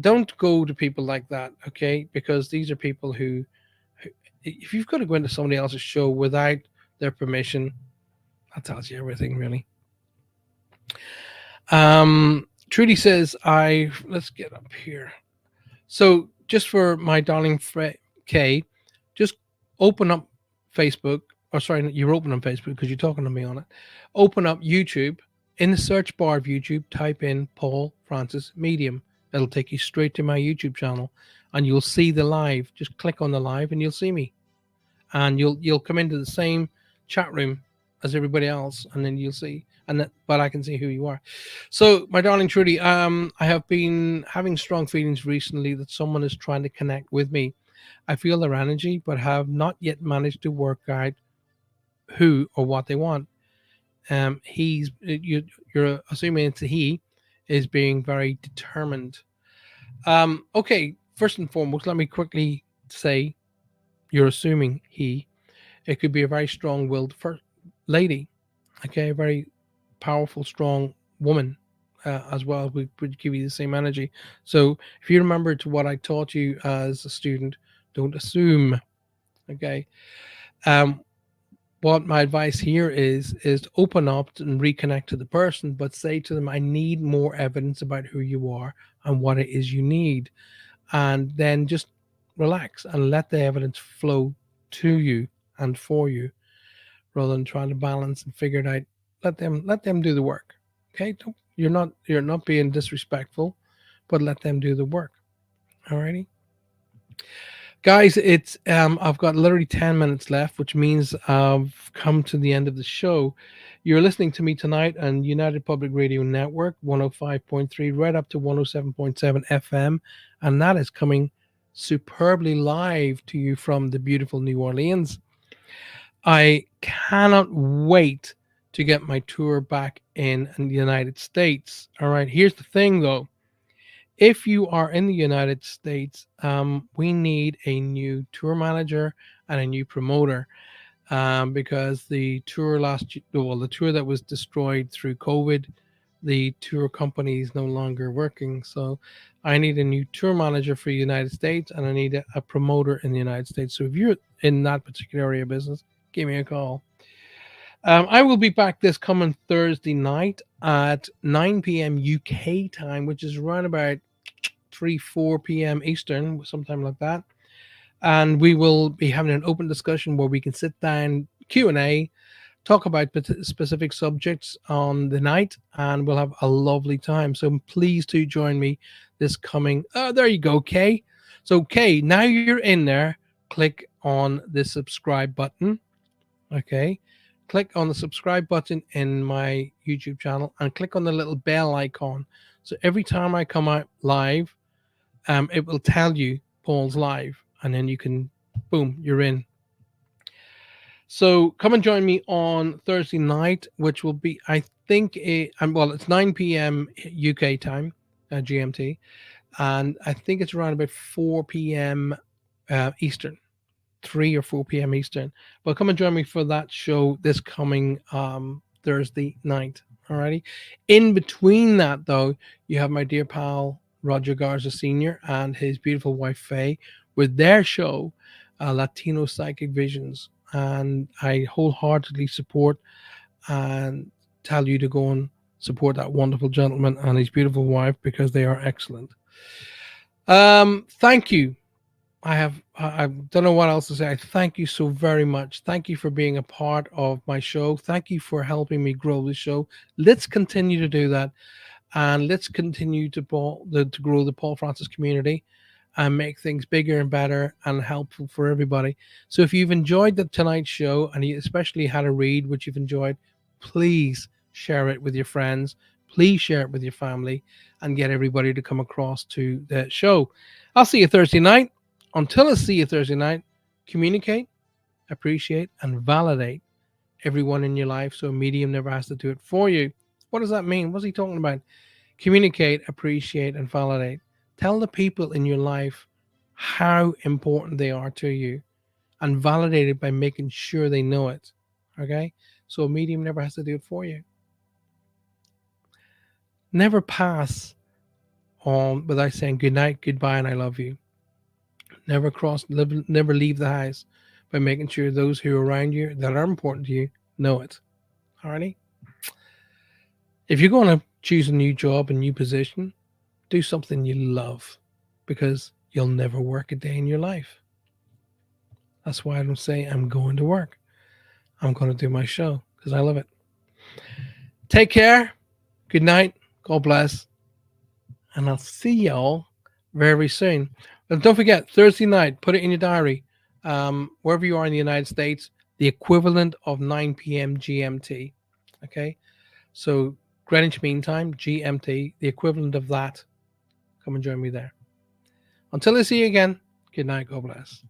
Don't go to people like that, okay? Because these are people who if you've got to go into somebody else's show without their permission, that tells you everything, really. Trudy says, let's get up here. So, just for my darling Kay, just open up Facebook. Or sorry, you're open on Facebook because you're talking to me on it. Open up YouTube. In the search bar of YouTube, type in Paul Francis Medium. It'll take you straight to my YouTube channel, and you'll see the live. Just click on the live, and you'll see me, and you'll come into the same chat room as everybody else, and then you'll see, but I can see who you are. So, my darling Trudy, I have been having strong feelings recently that someone is trying to connect with me. I feel their energy, but have not yet managed to work out who or what they want. You're assuming it's a he, is being very determined. Okay, first and foremost, let me quickly say you're assuming he. It could be a very strong-willed lady, okay, a very powerful, strong woman, as well would give you the same energy. So if you remember to what I taught you as a student, don't assume. Okay. Um, what my advice here is to open up and reconnect to the person, but say to them, I need more evidence about who you are and what it is you need, and then just relax and let the evidence flow to you and for you, rather than trying to balance and figure it out. Let them do the work. Okay, you're not being disrespectful, but let them do the work. Alrighty, guys, it's I've got literally 10 minutes left, which means I've come to the end of the show. You're listening to me tonight on United Public Radio Network 105.3 right up to 107.7 FM, and that is coming superbly live to you from the beautiful New Orleans. I cannot wait to get my tour back in the United States. All right, here's the thing though. If you are in the United States, we need a new tour manager and a new promoter, because the tour the tour that was destroyed through COVID, the tour company is no longer working. So I need a new tour manager for the United States, and I need a promoter in the United States. So if you're in that particular area of business, give me a call. I will be back this coming Thursday night at 9 p.m. UK time, which is around about 3, 4 p.m. Eastern, sometime like that. And we will be having an open discussion where we can sit down, Q&A, talk about specific subjects on the night, and we'll have a lovely time. So please do join me this coming. Oh, there you go, Kay. So, Kay, now you're in there, click on the subscribe button. Okay. Click on the subscribe button in my YouTube channel and click on the little bell icon. So every time I come out live, it will tell you Paul's live, and then you can, boom, you're in. So come and join me on Thursday night, which will be, I think, well, it's 9 p.m. UK time, GMT, and I think it's around about 4 p.m. Eastern. 3 or 4 p.m. Eastern. But come and join me for that show this coming Thursday night. Alrighty. In between that, though, you have my dear pal Roger Garza Sr. and his beautiful wife Faye with their show, Latino Psychic Visions. And I wholeheartedly support and tell you to go and support that wonderful gentleman and his beautiful wife because they are excellent. Thank you. I don't know what else to say. I thank you so very much. Thank you for being a part of my show. Thank you for helping me grow the show. Let's continue to do that, and let's continue to grow the Paul Francis community and make things bigger and better and helpful for everybody. So if you've enjoyed the tonight's show and you especially had a read which you've enjoyed, please share it with your friends. Please share it with your family and get everybody to come across to the show. I'll see you Thursday night. Until I see you Thursday night, communicate, appreciate, and validate everyone in your life so a medium never has to do it for you. What does that mean? What's he talking about? Communicate, appreciate, and validate. Tell the people in your life how important they are to you and validate it by making sure they know it. Okay? So a medium never has to do it for you. Never pass on without saying good night, goodbye, and I love you. Never leave the house by making sure those who are around you that are important to you know it. Alrighty? If you're going to choose a new job, a new position, do something you love because you'll never work a day in your life. That's why I don't say I'm going to work. I'm going to do my show because I love it. Take care. Good night. God bless. And I'll see y'all very soon. And don't forget, Thursday night, put it in your diary. Wherever you are in the United States, the equivalent of 9 p.m. GMT. Okay? So Greenwich Mean Time, GMT, the equivalent of that. Come and join me there. Until I see you again, good night. God bless.